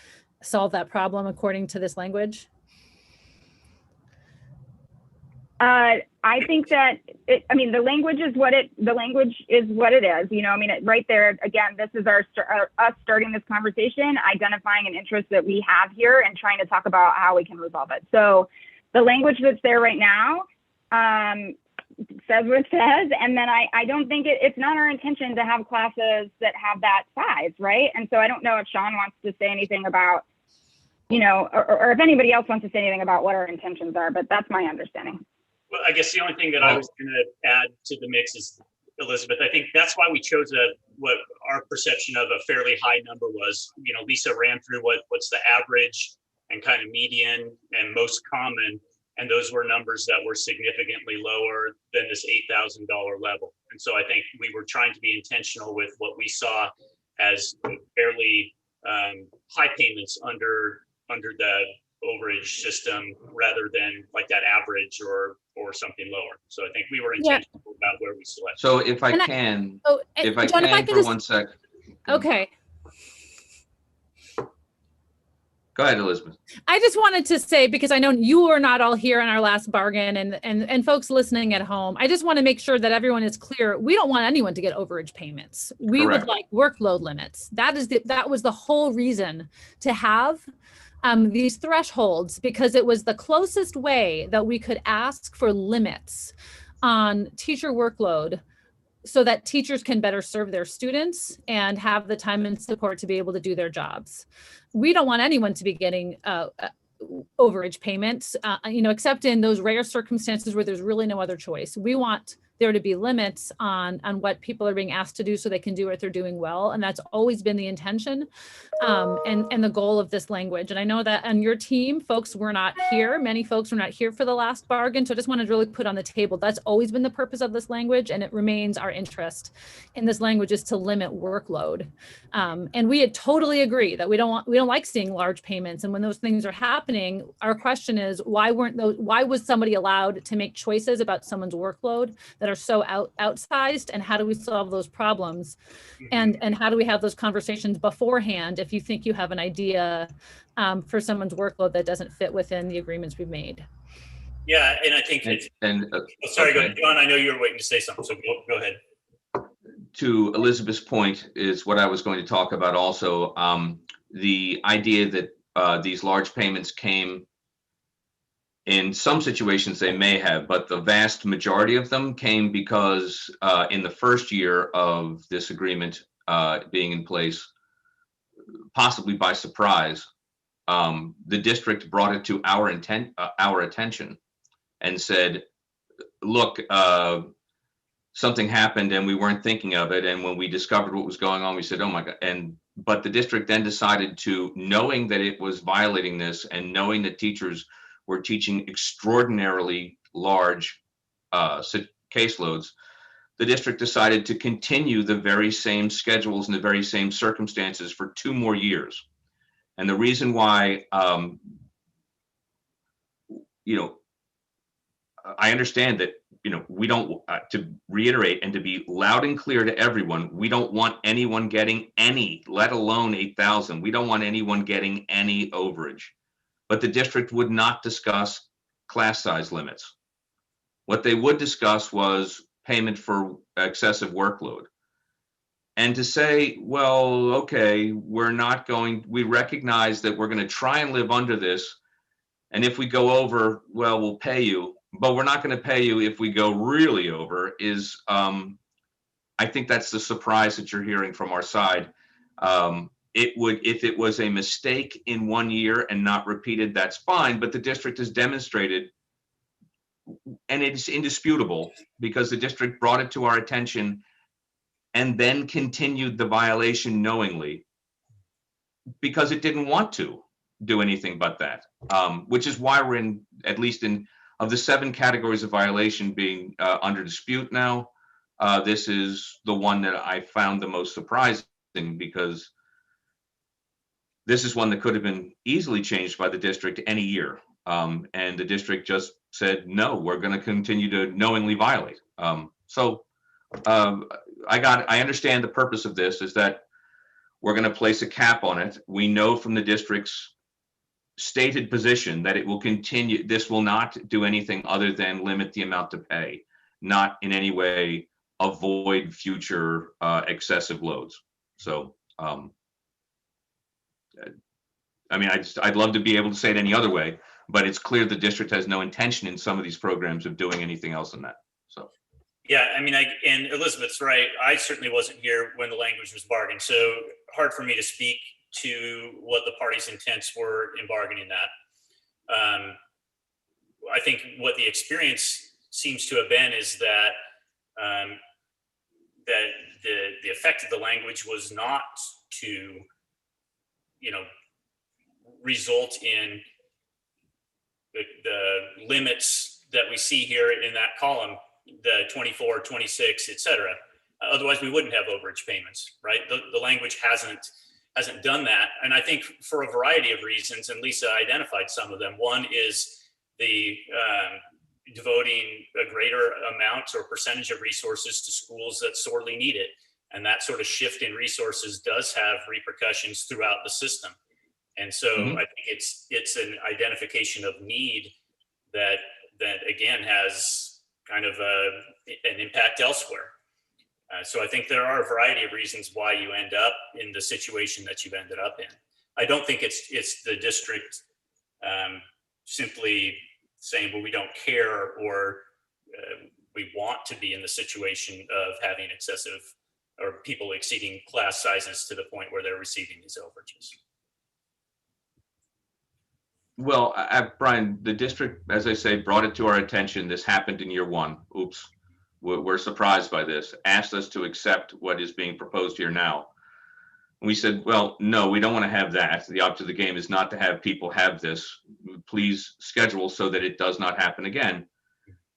solve that problem according to this language. I think that the language is what it is. You know, I mean, right there again. This is us starting this conversation, identifying an interest that we have here, and trying to talk about how we can resolve it. So, the language that's there right now says what it says, and then I don't think it's not our intention to have classes that have that size, right? And so I don't know if Sean wants to say anything about, you know, or if anybody else wants to say anything about what our intentions are, but that's my understanding. Well, I guess the only thing that I was going to add to the mix is, Elizabeth, I think that's why we chose what our perception of a fairly high number was. You know, Lisa ran through what's the average and kind of median and most common, and those were numbers that were significantly lower than this $8,000 level. And so I think we were trying to be intentional with what we saw as fairly high payments under the overage system rather than like that average or something lower. So I think we were intentional about where we selected. So if I can for just, 1 sec. Okay. Go ahead, Elizabeth. I just wanted to say, because I know you were not all here in our last bargain, and folks listening at home, I just want to make sure that everyone is clear. We don't want anyone to get overage payments. We Correct. would like workload limits. That was the whole reason to have these thresholds, because it was the closest way that we could ask for limits on teacher workload so that teachers can better serve their students and have the time and support to be able to do their jobs. We don't want anyone to be getting overage payments, except in those rare circumstances where there's really no other choice. We want there to be limits on what people are being asked to do so they can do what they're doing well. And that's always been the intention and the goal of this language. And I know that on your team, folks were not here. Many folks were not here for the last bargain. So I just wanted to really put on the table, that's always been the purpose of this language, and it remains our interest in this language is to limit workload. And we had totally agree that we don't like seeing large payments. And when those things are happening, our question is, why was somebody allowed to make choices about someone's workload that are so outsized, and how do we solve those problems? And how do we have those conversations beforehand if you think you have an idea for someone's workload that doesn't fit within the agreements we've made? Yeah, and I think sorry, okay. go ahead, John. I know you were waiting to say something, so go ahead. To Elizabeth's point is what I was going to talk about also. The idea that these large payments came in some situations, they may have, but the vast majority of them came because in the first year of this agreement being in place, possibly by surprise, the district brought it to our attention and said, look, something happened and we weren't thinking of it. And when we discovered what was going on, we said, oh my God. But the district then decided to, knowing that it was violating this and knowing that teachers were teaching extraordinarily large caseloads, the district decided to continue the very same schedules and the very same circumstances for 2 more years. And the reason why, I understand that, we don't, to reiterate and to be loud and clear to everyone, we don't want anyone getting any, let alone 8,000. We don't want anyone getting any overage. But the district would not discuss class size limits. What they would discuss was payment for excessive workload. And to say, well, okay, we recognize that we're going to try and live under this. And if we go over, well, we'll pay you, but we're not going to pay you if we go really over is, I think that's the surprise that you're hearing from our side. If it was a mistake in 1 year and not repeated, that's fine. But the district has demonstrated, and it's indisputable because the district brought it to our attention and then continued the violation knowingly because it didn't want to do anything but that, which is why we're in, at least in, of the 7 categories of violation being under dispute now, this is the one that I found the most surprising because this is one that could have been easily changed by the district any year. And the district just said, no, we're going to continue to knowingly violate. I understand the purpose of this is that we're going to place a cap on it. We know from the district's stated position that it will continue. This will not do anything other than limit the amount to pay, not in any way avoid future excessive loads. So, I'd love to be able to say it any other way, but it's clear the district has no intention in some of these programs of doing anything else than that. So. Yeah, and Elizabeth's right. I certainly wasn't here when the language was bargained, so hard for me to speak to what the parties' intents were in bargaining that. I think what the experience seems to have been is that that the effect of the language was not to, result in the limits that we see here in that column, the 24, 26, et cetera. Otherwise, we wouldn't have overage payments, right? The language hasn't done that. And I think for a variety of reasons, and Lisa identified some of them. One is the devoting a greater amount or percentage of resources to schools that sorely need it. And that sort of shift in resources does have repercussions throughout the system. And so I think it's an identification of need that again has kind of an impact elsewhere. So I think there are a variety of reasons why you end up in the situation that you've ended up in. I don't think it's the district simply saying, well, we don't care, or we want to be in the situation of having excessive or people exceeding class sizes to the point where they're receiving these overages. Well, Brian, the district, as I say, brought it to our attention. This happened in year 1. Oops. we're surprised by this, asked us to accept what is being proposed here now. And we said, well, no, we don't want to have that. The object of the game is not to have people have this. Please schedule so that it does not happen again.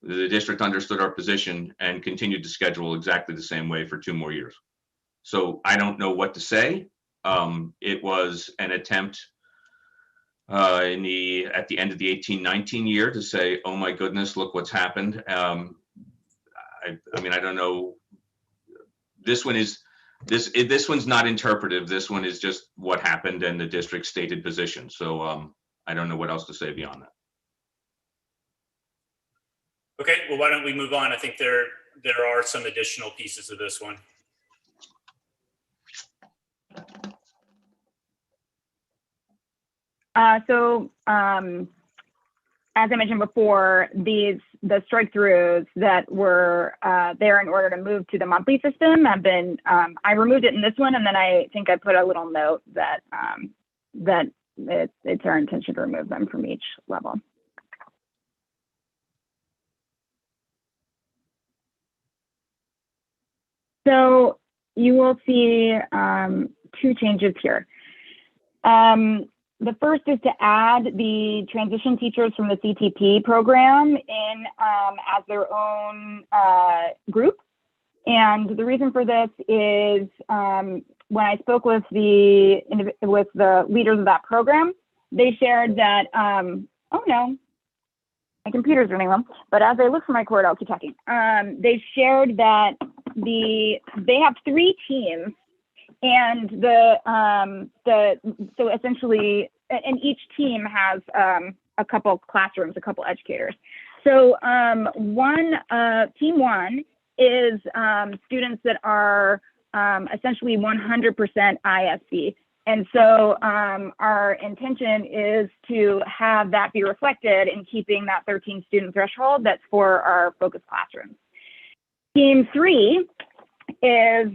The district understood our position and continued to schedule exactly the same way for 2 more years. So I don't know what to say. It was an attempt at the end of the 18-19 year to say, oh my goodness, look what's happened. I mean, I don't know. This one's not interpretive. This one is just what happened and the district's stated position. So I don't know what else to say beyond that. Okay, well, why don't we move on? I think there are some additional pieces of this one. As I mentioned before, the strike-throughs that were there in order to move to the monthly system have been, I removed it in this one, and then I think I put a little note that it's our intention to remove them from each level. So you will see 2 changes here. The first is to add the transition teachers from the CTP program in as their own group. And the reason for this is when I spoke with the leaders of that program, they shared that, oh no, my computer's running low, but as I look for my cord, I'll keep talking. They shared that they have 3 teams. And so essentially, and each team has a couple classrooms, a couple educators. So team 1 is students that are essentially 100% ISB. And so our intention is to have that be reflected in keeping that 13 student threshold that's for our focus classrooms. Team 3 is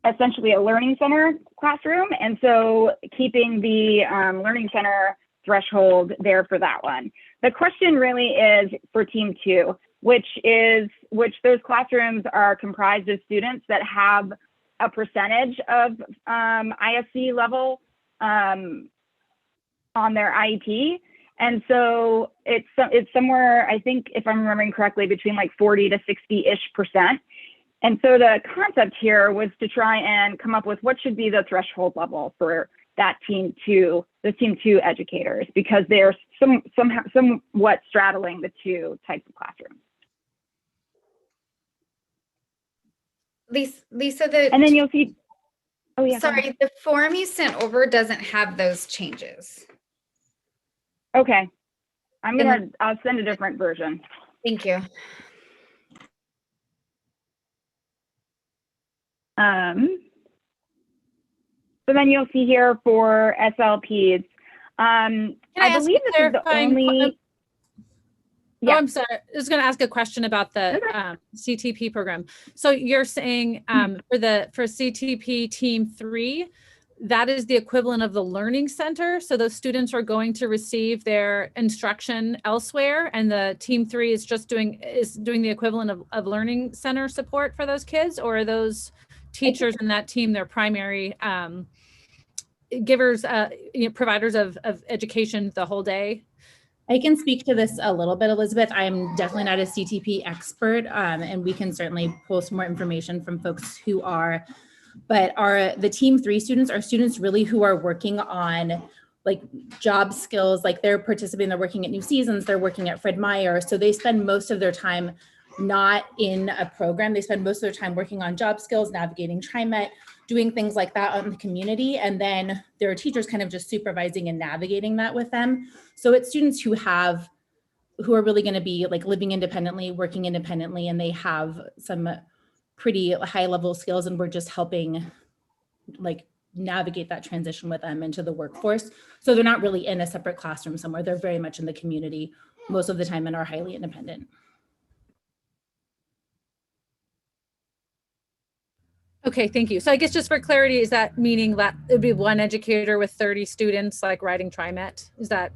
essentially a learning center classroom. And so keeping the learning center threshold there for that one. The question really is for team 2, which those classrooms are comprised of students that have a percentage of ISC level on their IEP. And so it's somewhere, I think, if I'm remembering correctly, between like 40 to 60-ish%. And so the concept here was to try and come up with what should be the threshold level for that team 2, the team 2 educators, because they're somewhat straddling the 2 types of classrooms. Lisa, and then you'll see, oh yeah. Sorry, the form you sent over doesn't have those changes. Okay, I'll send a different version. Thank you. So then you'll see here for SLPs. I believe this is the only. Yeah. Oh, I'm sorry. I was going to ask a question about the CTP program. So you're saying for CTP team 3, that is the equivalent of the learning center. So those students are going to receive their instruction elsewhere, and the team 3 is just doing the equivalent of learning center support for those kids, or are those teachers in that team their primary givers, providers of education the whole day? I can speak to this a little bit, Elizabeth. I'm definitely not a CTP expert, and we can certainly pull some more information from folks who are, but the team 3 students are students really who are working on like job skills, like they're participating, they're working at New Seasons, they're working at Fred Meyer. So they spend most of their time not in a program. They spend most of their time working on job skills, navigating TriMet, doing things like that out in the community. And then there are teachers kind of just supervising and navigating that with them. So it's students who are really going to be like living independently, working independently, and they have some pretty high level skills. And we're just helping like navigate that transition with them into the workforce. So they're not really in a separate classroom somewhere. They're very much in the community most of the time and are highly independent. Okay, thank you. So I guess just for clarity, is that meaning that it would be one educator with 30 students like writing TriMet? Is that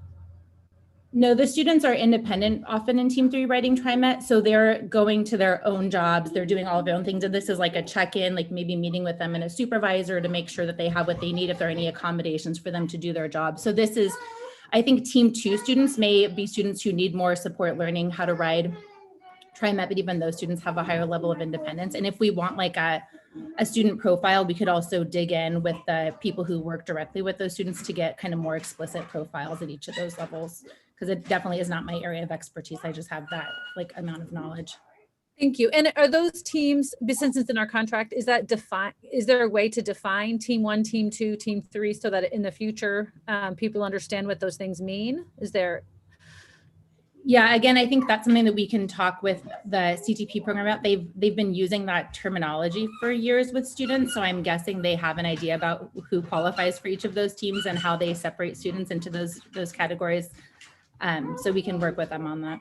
No, the students are independent often in Team 3 writing TriMet. So they're going to their own jobs. They're doing all of their own things. And this is like a check-in, like maybe meeting with them and a supervisor to make sure that they have what they need if there are any accommodations for them to do their job. So this is, I think Team 2 students may be students who need more support learning how to ride TriMet, but even those students have a higher level of independence. And if we want like a student profile, we could also dig in with the people who work directly with those students to get kind of more explicit profiles at each of those levels, because it definitely is not my area of expertise. I just have that like amount of knowledge. Thank you. And are those teams, since it's in our contract, is that define? Is there a way to define Team 1, Team 2, Team 3 so that in the future people understand what those things mean? Is there? Yeah, again, I think that's something that we can talk with the CTP program about. They've been using that terminology for years with students. So I'm guessing they have an idea about who qualifies for each of those teams and how they separate students into those categories. So we can work with them on that.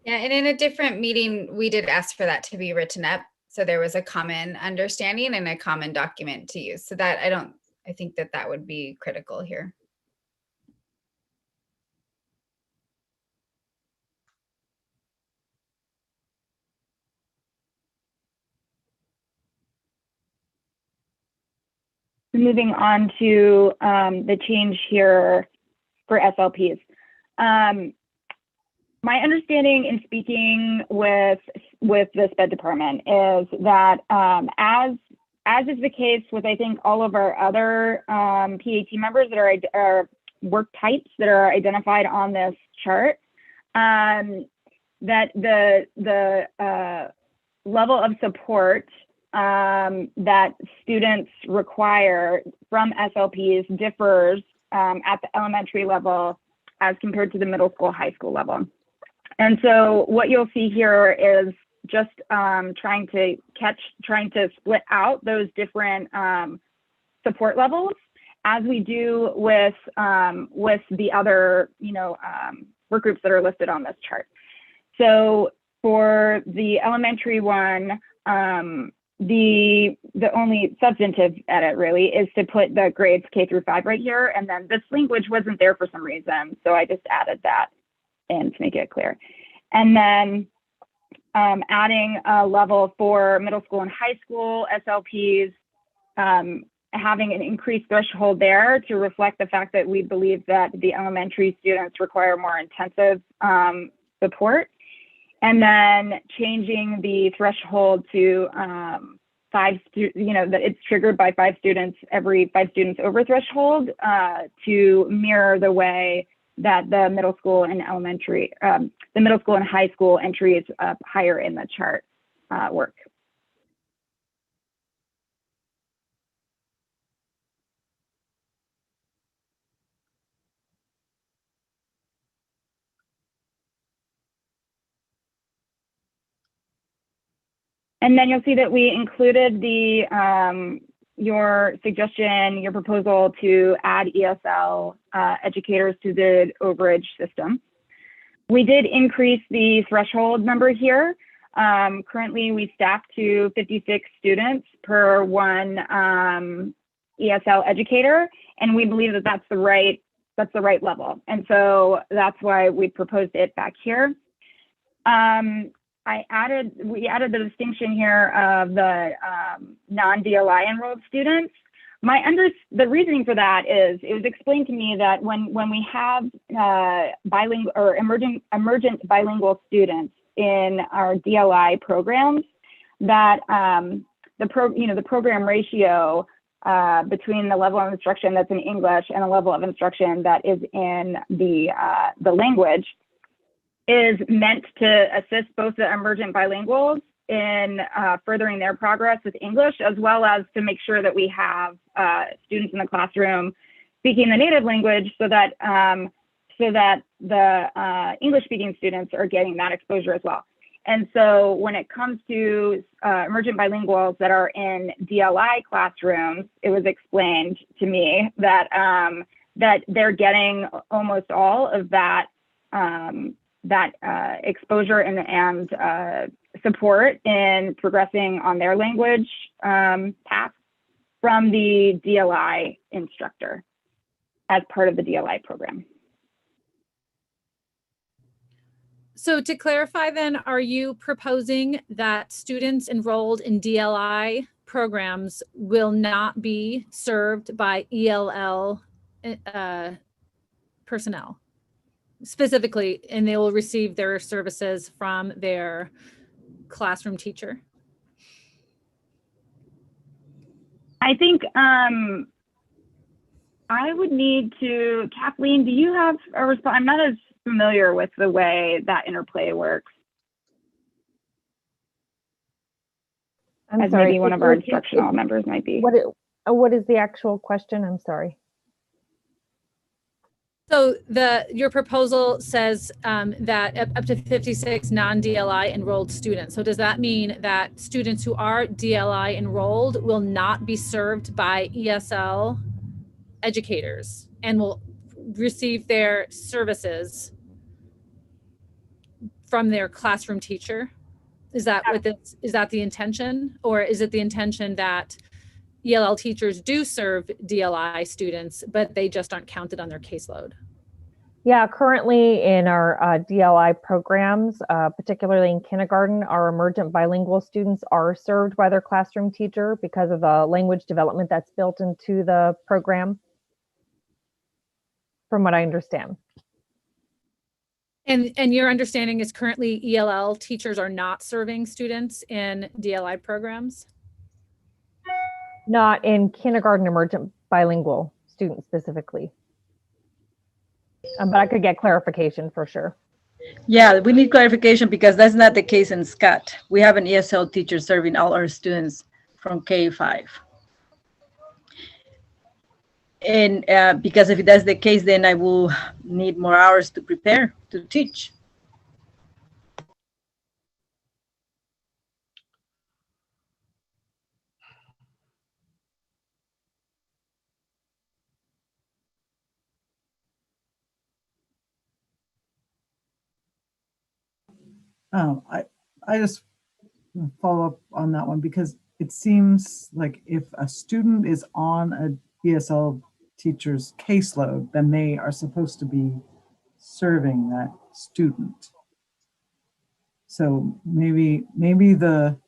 Yeah, and in a different meeting, we did ask for that to be written up. So there was a common understanding and a common document to use. So that I think that would be critical here. Moving on to the change here for SLPs. My understanding in speaking with the SPED department is that as is the case with I think all of our other PAT members that are work types that are identified on this chart, that the level of support that students require from SLPs differs at the elementary level as compared to the middle school, high school level. And so what you'll see here is just trying to split out those different support levels as we do with the other, work groups that are listed on this chart. So for the elementary one, the only substantive edit really is to put the grades K through 5 right here. And then this language wasn't there for some reason. So I just added that in to make it clear. And then adding a level for middle school and high school SLPs, having an increased threshold there to reflect the fact that we believe that the elementary students require more intensive support. And then changing the threshold to 5, that it's triggered by 5 students, every 5 students over threshold to mirror the way that the middle school and elementary, the middle school and high school entries up higher in the chart work. And then you'll see that we included your suggestion, your proposal to add ESL educators to the overage system. We did increase the threshold number here. Currently, we staff to 56 students per one ESL educator, and we believe that that's the right level. And so that's why we proposed it back here. We added the distinction here of the non-DLI enrolled students. The reasoning for that is it was explained to me that when we have bilingual or emergent bilingual students in our DLI programs, that the program ratio between the level of instruction that's in English and the level of instruction that is in the language is meant to assist both the emergent bilinguals in furthering their progress with English, as well as to make sure that we have students in the classroom speaking the native language so that the English-speaking students are getting that exposure as well. And so when it comes to emergent bilinguals that are in DLI classrooms, it was explained to me that that they're getting almost all of that exposure and support in progressing on their language path from the DLI instructor as part of the DLI program. So to clarify then, are you proposing that students enrolled in DLI programs will not be served by ELL personnel specifically, and they will receive their services from their classroom teacher? I think I would need to, Kathleen, do you have a response? I'm not as familiar with the way that interplay works. I'm as sorry. maybe one of our instructional members might be. What is the actual question? I'm sorry. So your proposal says that up to 56 non-DLI enrolled students. So does that mean that students who are DLI enrolled will not be served by ESL educators and will receive their services from their classroom teacher? Is that is that the intention, or is it the intention that ELL teachers do serve DLI students, but they just aren't counted on their caseload? Yeah, currently in our DLI programs, particularly in kindergarten, our emergent bilingual students are served by their classroom teacher because of the language development that's built into the program, from what I understand. And your understanding is currently ELL teachers are not serving students in DLI programs? Not in kindergarten emergent bilingual students specifically. But I could get clarification for sure. Yeah, we need clarification because that's not the case in SCOT. We have an ESL teacher serving all our students from K-5. And because if that's the case, then I will need more hours to prepare to teach. I just follow up on that one because it seems like if a student is on a ESL teacher's caseload, then they are supposed to be serving that student. So maybe I'm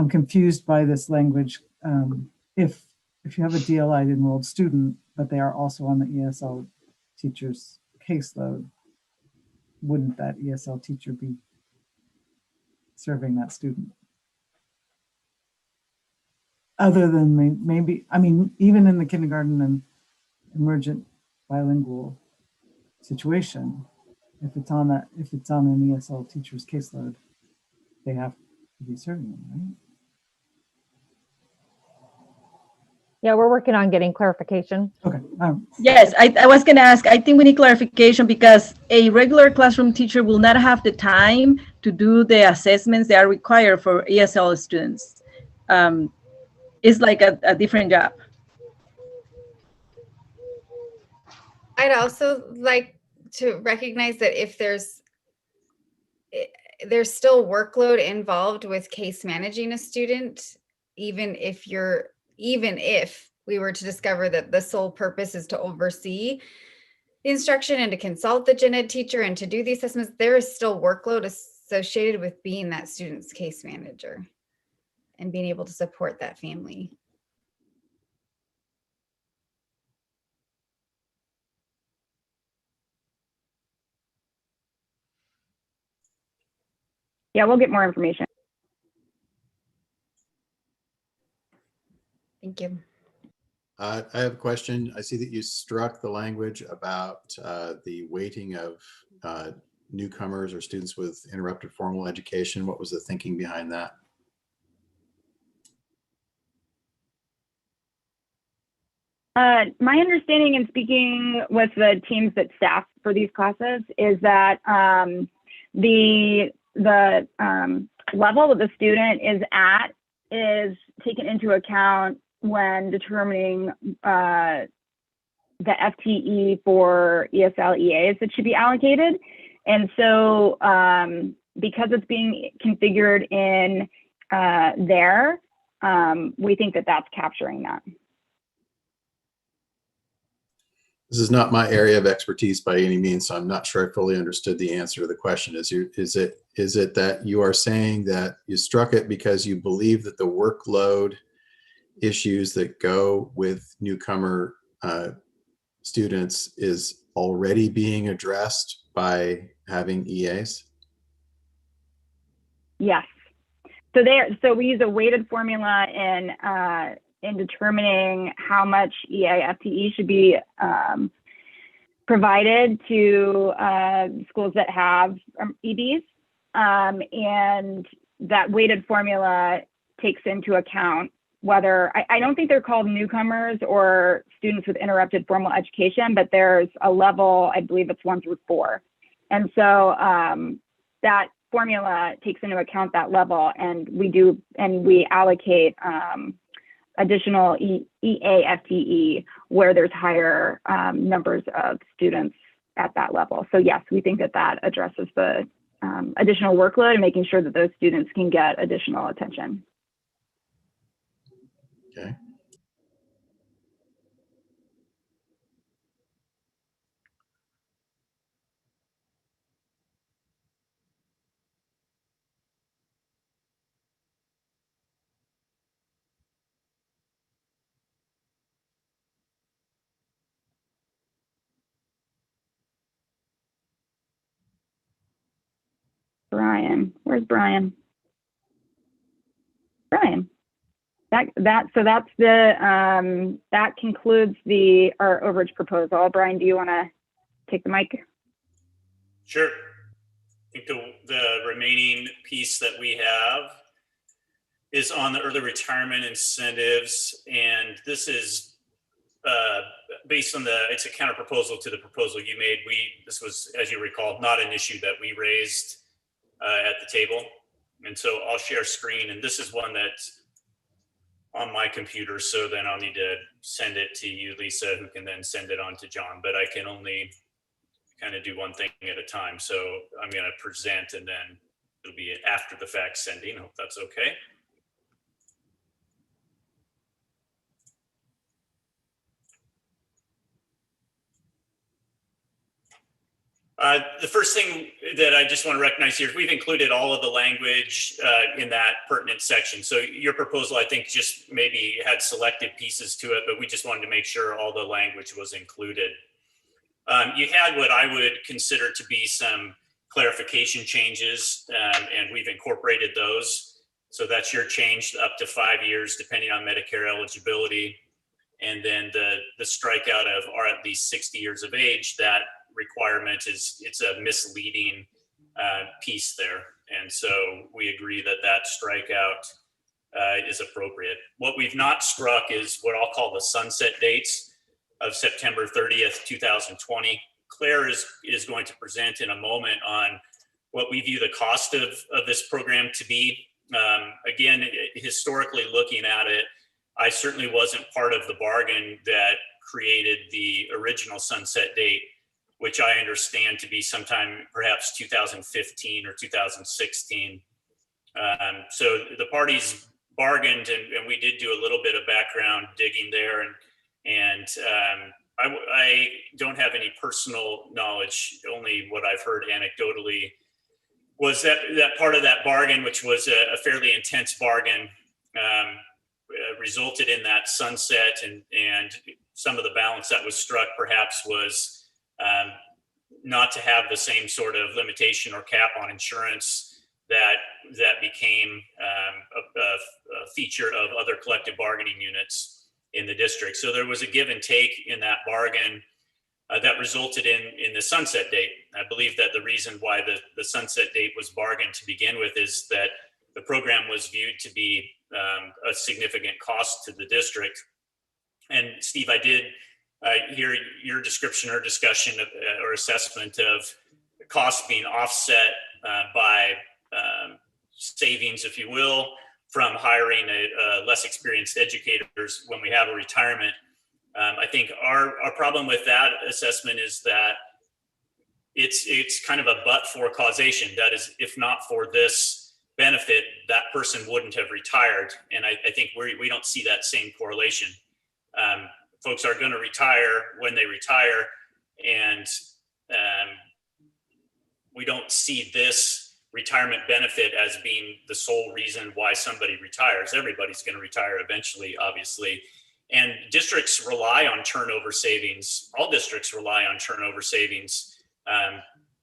confused by this language. If you have a DLI enrolled student, but they are also on the ESL teacher's caseload, wouldn't that ESL teacher be serving that student? Other than maybe, I mean, even in the kindergarten and emergent bilingual situation, if it's on an ESL teacher's caseload, they have to be serving them, right? Yeah, we're working on getting clarification. Okay. Yes, I was going to ask, I think we need clarification because a regular classroom teacher will not have the time to do the assessments that are required for ESL students. It's like a different job. I'd also like to recognize that if there's still workload involved with case managing a student, even if we were to discover that the sole purpose is to oversee the instruction and to consult the gen ed teacher and to do the assessments, there is still workload associated with being that student's case manager and being able to support that family. Yeah, we'll get more information. Thank you. I have a question. I see that you struck the language about the weighting of newcomers or students with interrupted formal education. What was the thinking behind that? My understanding in speaking with the teams that staff for these classes is that the level that the student is at is taken into account when determining the FTE for ESL EAs that should be allocated. And so because it's being configured in there, we think that that's capturing that. This is not my area of expertise by any means, so I'm not sure I fully understood the answer to the question. Is it that you are saying that you struck it because you believe that the workload issues that go with newcomer students is already being addressed by having EAs? Yes. So we use a weighted formula in determining how much EA FTE should be provided to schools that have EBs. And that weighted formula takes into account whether, I don't think they're called newcomers or students with interrupted formal education, but there's a level, I believe it's 1 through 4. And so that formula takes into account that level, and we allocate additional EA FTE where there's higher numbers of students at that level. So yes, we think that addresses the additional workload and making sure that those students can get additional attention. Okay. Brian, where's Brian? Brian, so that's the that concludes our overage proposal. Brian, do you want to take the mic? Sure. I think the remaining piece that we have is on the early retirement incentives, and this is based on it's a counter proposal to the proposal you made. This was, as you recall, not an issue that we raised at the table. And so I'll share screen, and this is one that's on my computer. So then I'll need to send it to you, Lisa, who can then send it on to John, but I can only kind of do one thing at a time. So I'm going to present, and then it'll be after the fact sending. I hope that's okay. The first thing that I just want to recognize here is we've included all of the language in that pertinent section. So your proposal, I think, just maybe had selected pieces to it, but we just wanted to make sure all the language was included. You had what I would consider to be some clarification changes, and we've incorporated those. So that's your change up to 5 years, depending on Medicare eligibility. And then the strikeout of are at least 60 years of age, that requirement it's a misleading piece there. And so we agree that strikeout is appropriate. What we've not struck is what I'll call the sunset dates of September 30th, 2020. Claire is going to present in a moment on what we view the cost of this program to be. Again, historically looking at it, I certainly wasn't part of the bargain that created the original sunset date, which I understand to be sometime perhaps 2015 or 2016. So the parties bargained, and we did do a little bit of background digging there, and I don't have any personal knowledge, only what I've heard anecdotally, was that part of that bargain, which was a fairly intense bargain, resulted in that sunset, and some of the balance that was struck perhaps was not to have the same sort of limitation or cap on insurance that became a feature of other collective bargaining units in the district. So there was a give and take in that bargain that resulted in the sunset date. I believe that the reason why the sunset date was bargained to begin with is that the program was viewed to be a significant cost to the district. And Steve, I did hear your description or discussion or assessment of costs being offset by savings, if you will, from hiring less experienced educators when we have a retirement. I think our problem with that assessment is that it's kind of a but-for causation. That is, if not for this benefit, that person wouldn't have retired. And I think we don't see that same correlation. folks are going to retire when they retire, and we don't see this retirement benefit as being the sole reason why somebody retires. Everybody's going to retire eventually, obviously. And districts rely on turnover savings. All districts rely on turnover savings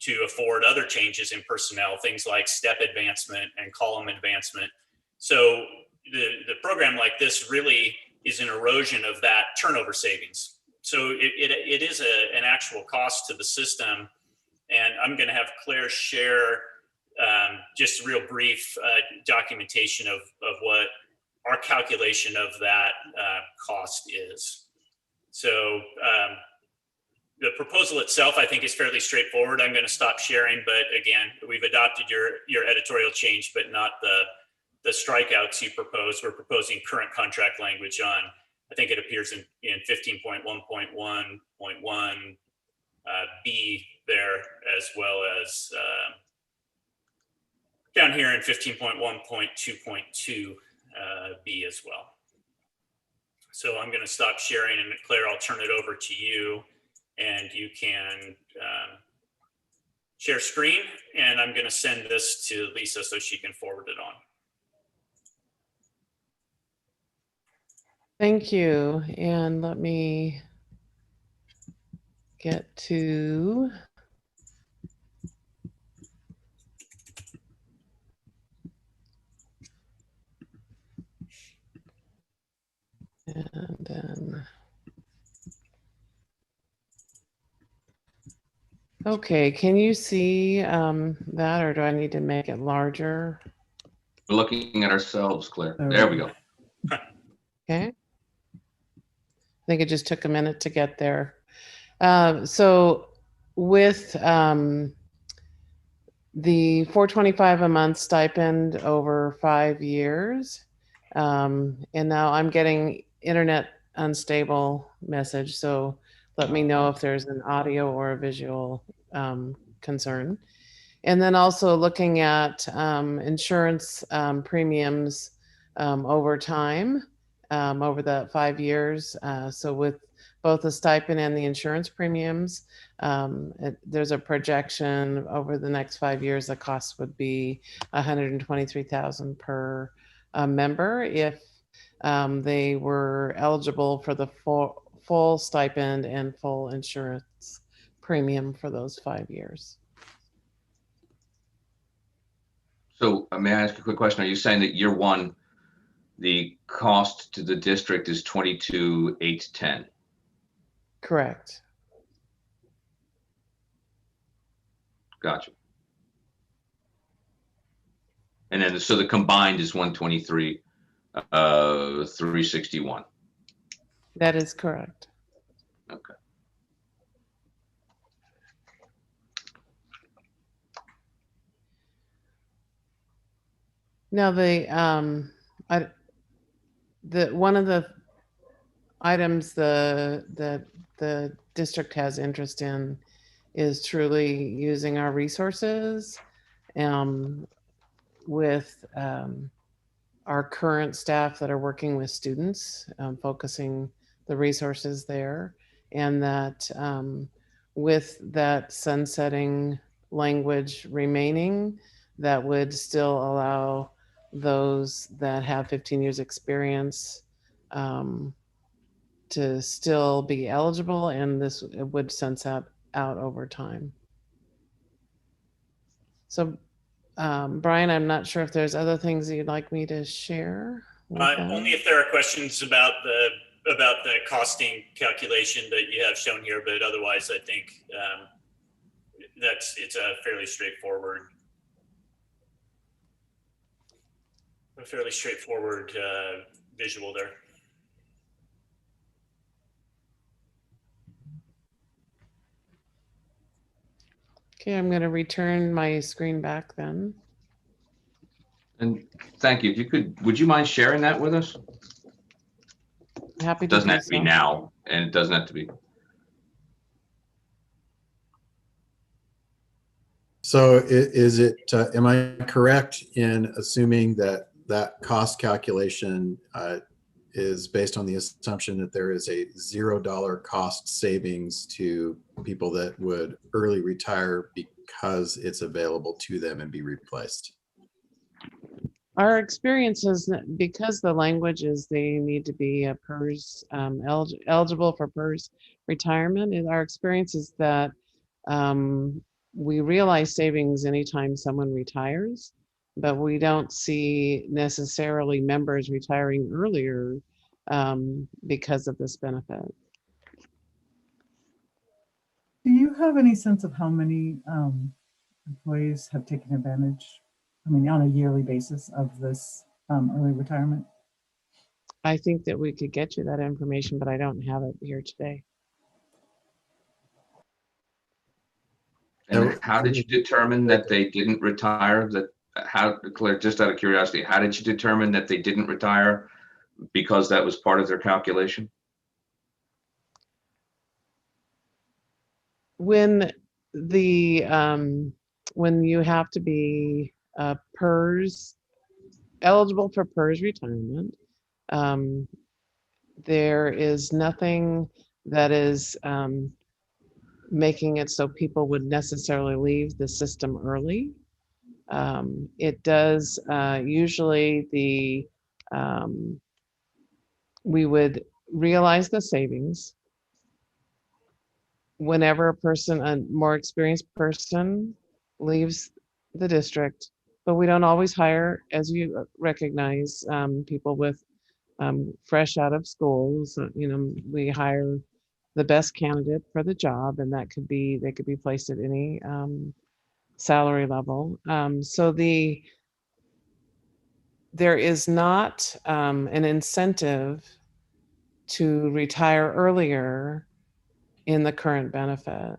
to afford other changes in personnel, things like step advancement and column advancement. So the program like this really is an erosion of that turnover savings. So it is an actual cost to the system. And I'm going to have Claire share just a real brief documentation of what our calculation of that cost is. So the proposal itself, I think, is fairly straightforward. I'm going to stop sharing, but again, we've adopted your editorial change, but not the strikeouts you proposed. We're proposing current contract language on, I think it appears in 15.1.1.1 B there, as well as down here in 15.1.2.2 B as well. So I'm going to stop sharing, and Claire, I'll turn it over to you, and you can share screen, and I'm going to send this to Lisa so she can forward it on. Thank you. And let me get to and then okay, can you see that, or do I need to make it larger? We're looking at ourselves, Claire. There we go. Okay. I think it just took a minute to get there. So with the $425 a month stipend over 5 years, and now I'm getting internet unstable message, so let me know if there's an audio or a visual concern. And then also looking at insurance premiums over time, over the 5 years. So with both the stipend and the insurance premiums, there's a projection over the next 5 years, the cost would be $123,000 per member if they were eligible for the full stipend and full insurance premium for those 5 years. So may I ask a quick question? Are you saying that year one, the cost to the district is $22,810? Correct. Gotcha. And then so the combined is 123, 361. That is correct. Okay. Now the one of the items the district has interest in is truly using our resources with our current staff that are working with students, focusing the resources there, and that with that sunsetting language remaining, that would still allow those that have 15 years experience to still be eligible, and this would sunset out over time. So Brian, I'm not sure if there's other things that you'd like me to share. Only if there are questions about the costing calculation that you have shown here, but otherwise I think it's a fairly straightforward visual there. Okay, I'm going to return my screen back then. And thank you. If you could, would you mind sharing that with us? Happy to. It doesn't have to be now, and it doesn't have to be. So is it, am I correct in assuming that that cost calculation is based on the assumption that there is a $0 cost savings to people that would early retire because it's available to them and be replaced. Our experience is that because the language is they need to be a PERS eligible for PERS retirement, and our experience is that we realize savings anytime someone retires, but we don't see necessarily members retiring earlier because of this benefit. Do you have any sense of how many employees have taken advantage, I mean, on a yearly basis of this early retirement? I think that we could get you that information, but I don't have it here today. And how did you determine that they didn't retire? Claire, just out of curiosity, how did you determine that they didn't retire? Because that was part of their calculation? When you have to be PERS eligible for PERS retirement, there is nothing that is making it so people would necessarily leave the system early. It does usually we would realize the savings whenever a more experienced person leaves the district, but we don't always hire, as you recognize, people with fresh out of school. So, we hire the best candidate for the job, and they could be placed at any salary level. So there is not an incentive to retire earlier in the current benefit.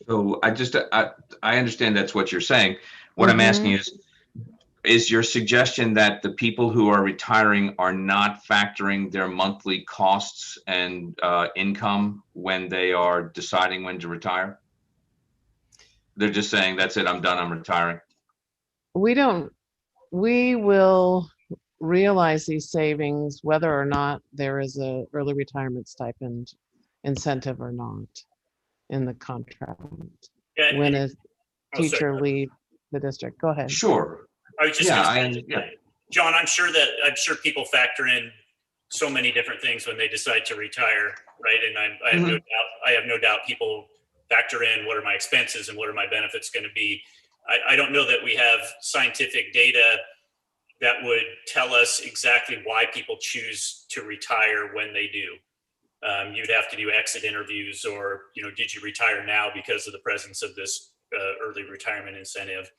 So I understand that's what you're saying. What I'm asking is your suggestion that the people who are retiring are not factoring their monthly costs and income when they are deciding when to retire? They're just saying, that's it, I'm done, I'm retiring. We will realize these savings whether or not there is a early retirement stipend incentive or not in the contract. Yeah, when a teacher leaves the district. Go ahead. Sure. I was just John, I'm sure people factor in so many different things when they decide to retire, right? And I have no doubt people factor in what are my expenses and what are my benefits going to be. I don't know that we have scientific data that would tell us exactly why people choose to retire when they do. You'd have to do exit interviews, or did you retire now because of the presence of this early retirement incentive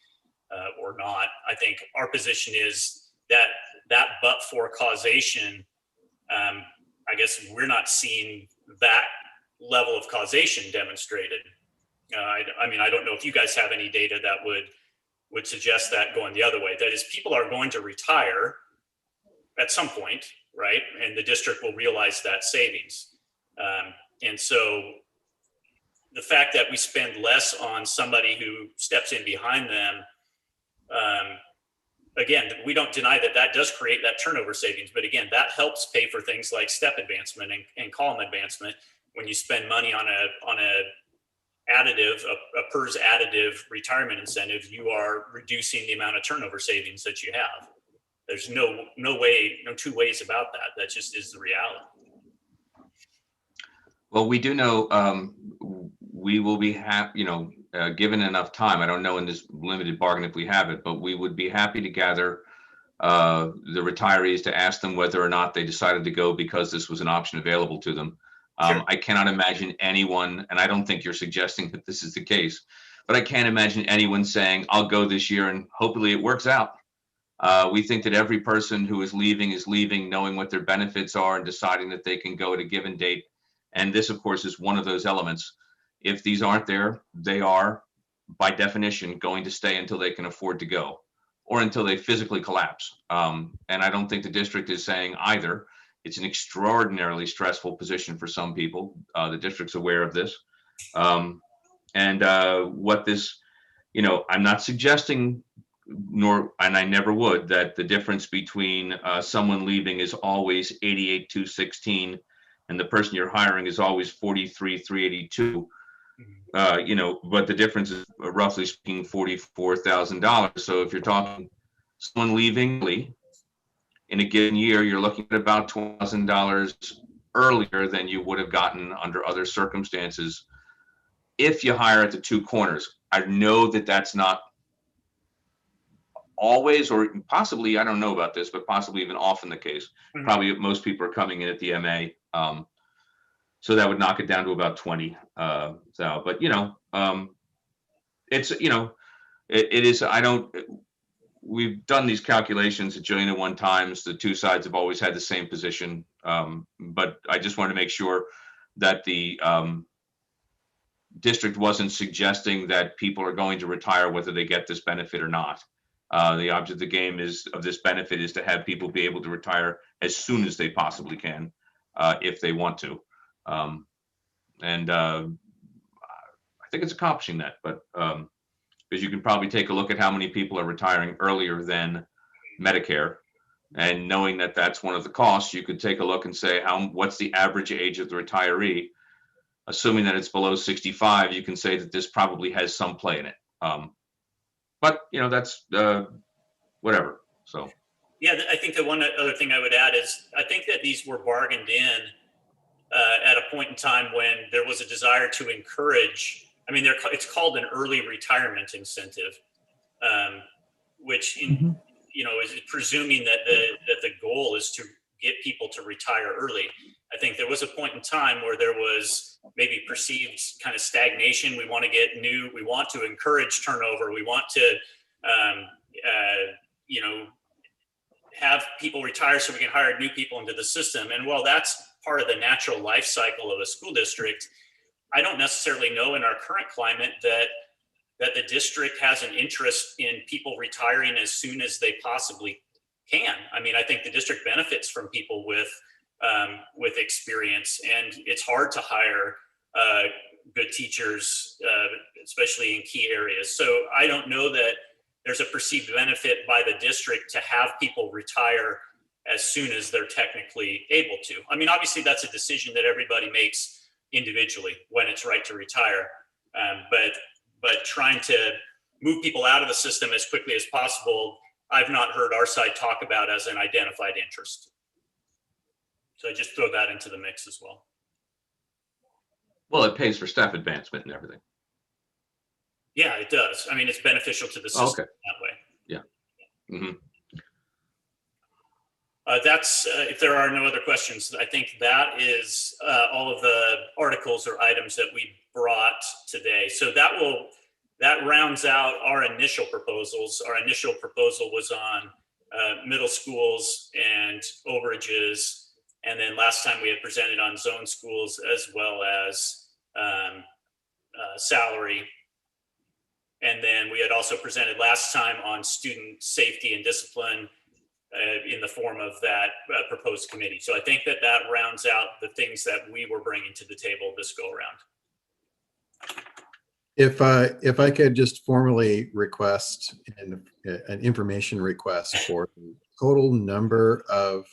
or not? I think our position is that but for causation, I guess we're not seeing that level of causation demonstrated. I don't know if you guys have any data that would suggest that going the other way. That is, people are going to retire at some point, right? And the district will realize that savings. And so the fact that we spend less on somebody who steps in behind them, again, we don't deny that does create that turnover savings. But again, that helps pay for things like step advancement and column advancement. When you spend money on a PERS additive retirement incentive, you are reducing the amount of turnover savings that you have. There's no two ways about that. That just is the reality. Well, we do know we will be given enough time. I don't know in this limited bargain if we have it, but we would be happy to gather the retirees to ask them whether or not they decided to go because this was an option available to them. Sure. I cannot imagine anyone, and I don't think you're suggesting that this is the case, but I can't imagine anyone saying, I'll go this year and hopefully it works out. We think that every person who is leaving knowing what their benefits are and deciding that they can go at a given date. And this, of course, is one of those elements. If these aren't there, they are, by definition, going to stay until they can afford to go or until they physically collapse. And I don't think the district is saying either. It's an extraordinarily stressful position for some people. The district's aware of this. What this, I'm not suggesting and I never would, that the difference between someone leaving is always 88,216 and the person you're hiring is always 43,382. But the difference is roughly speaking $44,000. So if you're talking someone leaving in a given year, you're looking at about $2,000 earlier than you would have gotten under other circumstances if you hire at the two corners. I know that that's not always, or possibly, I don't know about this, but possibly even often the case. Probably most people are coming in at the MA. So that would knock it down to about 20. But it's, it is, we've done these calculations a jillion and one times. The two sides have always had the same position. But I just want to make sure that the district wasn't suggesting that people are going to retire whether they get this benefit or not. The object of the game of this benefit is to have people be able to retire as soon as they possibly can, if they want to. I think it's accomplishing that, but because you can probably take a look at how many people are retiring earlier than Medicare, and knowing that that's one of the costs, you could take a look and say, what's the average age of the retiree? Assuming that it's below 65, you can say that this probably has some play in it. But that's whatever. So yeah, I think the one other thing I would add is I think that these were bargained in at a point in time when there was a desire to encourage. I mean, it's called an early retirement incentive, which is presuming that the goal is to get people to retire early. I think there was a point in time where there was maybe perceived kind of stagnation. We want to encourage turnover. We want to, have people retire so we can hire new people into the system. And while that's part of the natural life cycle of a school district, I don't necessarily know in our current climate that the district has an interest in people retiring as soon as they possibly can. I mean, I think the district benefits from people with experience, and it's hard to hire good teachers, especially in key areas. So I don't know that there's a perceived benefit by the district to have people retire as soon as they're technically able to. I mean, obviously that's a decision that everybody makes individually when it's right to retire. But trying to move people out of the system as quickly as possible, I've not heard our side talk about as an identified interest. So I just throw that into the mix as well. Well, it pays for staff advancement and everything. Yeah, it does. I mean, it's beneficial to the system that way. Yeah. Mm-hmm. That's if there are no other questions, I think that is all of the articles or items that we brought today. So that rounds out our initial proposals. Our initial proposal was on middle schools and overages. And then last time we had presented on zone schools as well as salary. And then we had also presented last time on student safety and discipline in the form of that proposed committee. So I think that rounds out the things that we were bringing to the table this go around. If I could just formally request an information request for the total number of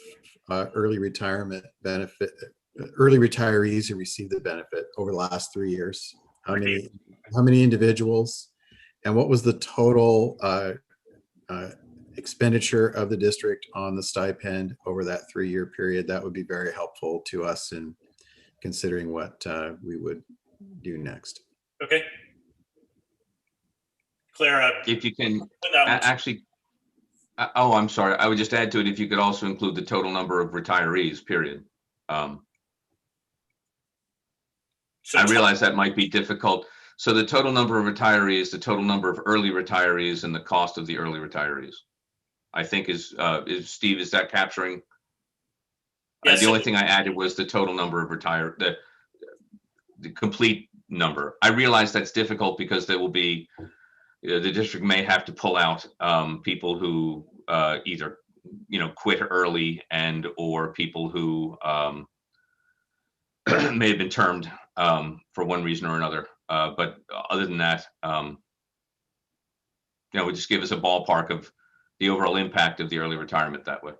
early retirement benefit, early retirees who received the benefit over the last 3 years. How many individuals, and what was the total expenditure of the district on the stipend over that 3-year period? That would be very helpful to us in considering what we would do next. Okay. Clara, if you can actually, oh, I'm sorry. I would just add to it, if you could also include the total number of retirees, period. I realize that might be difficult. So the total number of retirees, the total number of early retirees, and the cost of the early retirees, I think is Steve, is that capturing? Yes, the only thing I added was the total number of the complete number. I realize that's difficult because there will be, the district may have to pull out people who either, quit early or people who may have been termed for one reason or another. But other than that, would just give us a ballpark of the overall impact of the early retirement that way.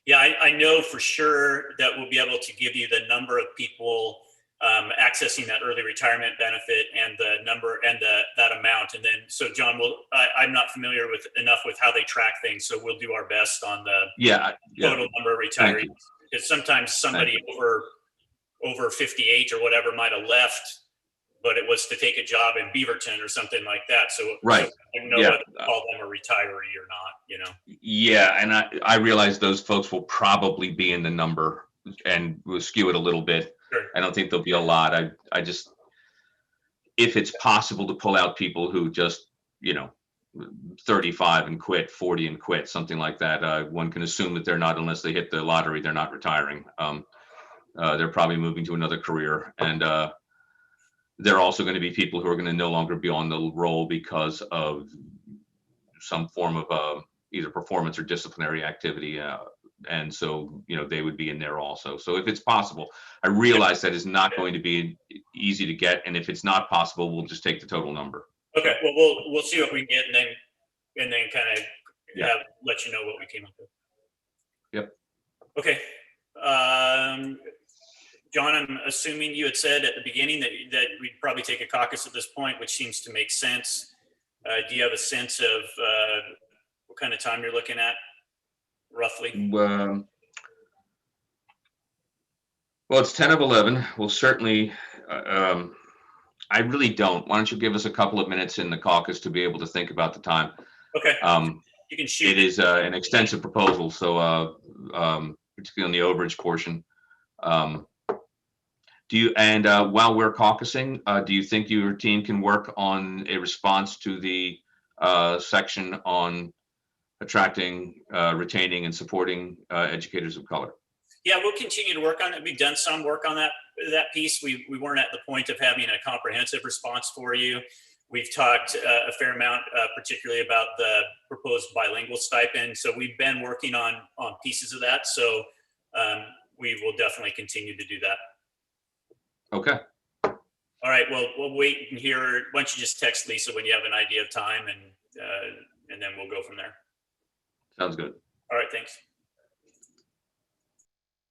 Yeah, I know for sure that we'll be able to give you the number of people accessing that early retirement benefit and the number and that amount. And then, so John, I'm not familiar with enough with how they track things, so we'll do our best on the total number of retirees. Because sometimes somebody over 58 or whatever might have left, but it was to take a job in Beaverton or something like that. So, so I don't know whether to call them a retiree or not, Yeah, and I realize those folks will probably be in the number and we'll skew it a little bit. Sure. I don't think there'll be a lot. I just, if it's possible to pull out people who just, 35 and quit, 40 and quit, something like that, one can assume that they're not, unless they hit the lottery, they're not retiring. They're probably moving to another career. And there are also going to be people who are going to no longer be on the roll because of some form of either performance or disciplinary activity. And so, they would be in there also. So if it's possible, I realize that is not going to be easy to get. And if it's not possible, we'll just take the total number. Okay, well, we'll see what we can get and then kind of let you know what we came up with. Yep. Okay. John, I'm assuming you had said at the beginning that we'd probably take a caucus at this point, which seems to make sense. Do you have a sense of what kind of time you're looking at, roughly? Well, it's 10 of 11. We'll certainly, I really don't. Why don't you give us a couple of minutes in the caucus to be able to think about the time? Okay. You can shoot. It is an extensive proposal, so particularly on the overage portion. While we're caucusing, do you think your team can work on a response to the section on attracting, retaining, and supporting educators of color? Yeah, we'll continue to work on it. We've done some work on that piece. We weren't at the point of having a comprehensive response for you. We've talked a fair amount, particularly about the proposed bilingual stipend. So we've been working on pieces of that. So we will definitely continue to do that. Okay. All right. Well, we'll wait and hear. Why don't you just text Lisa when you have an idea of time, and then we'll go from there. Sounds good. All right. Thanks.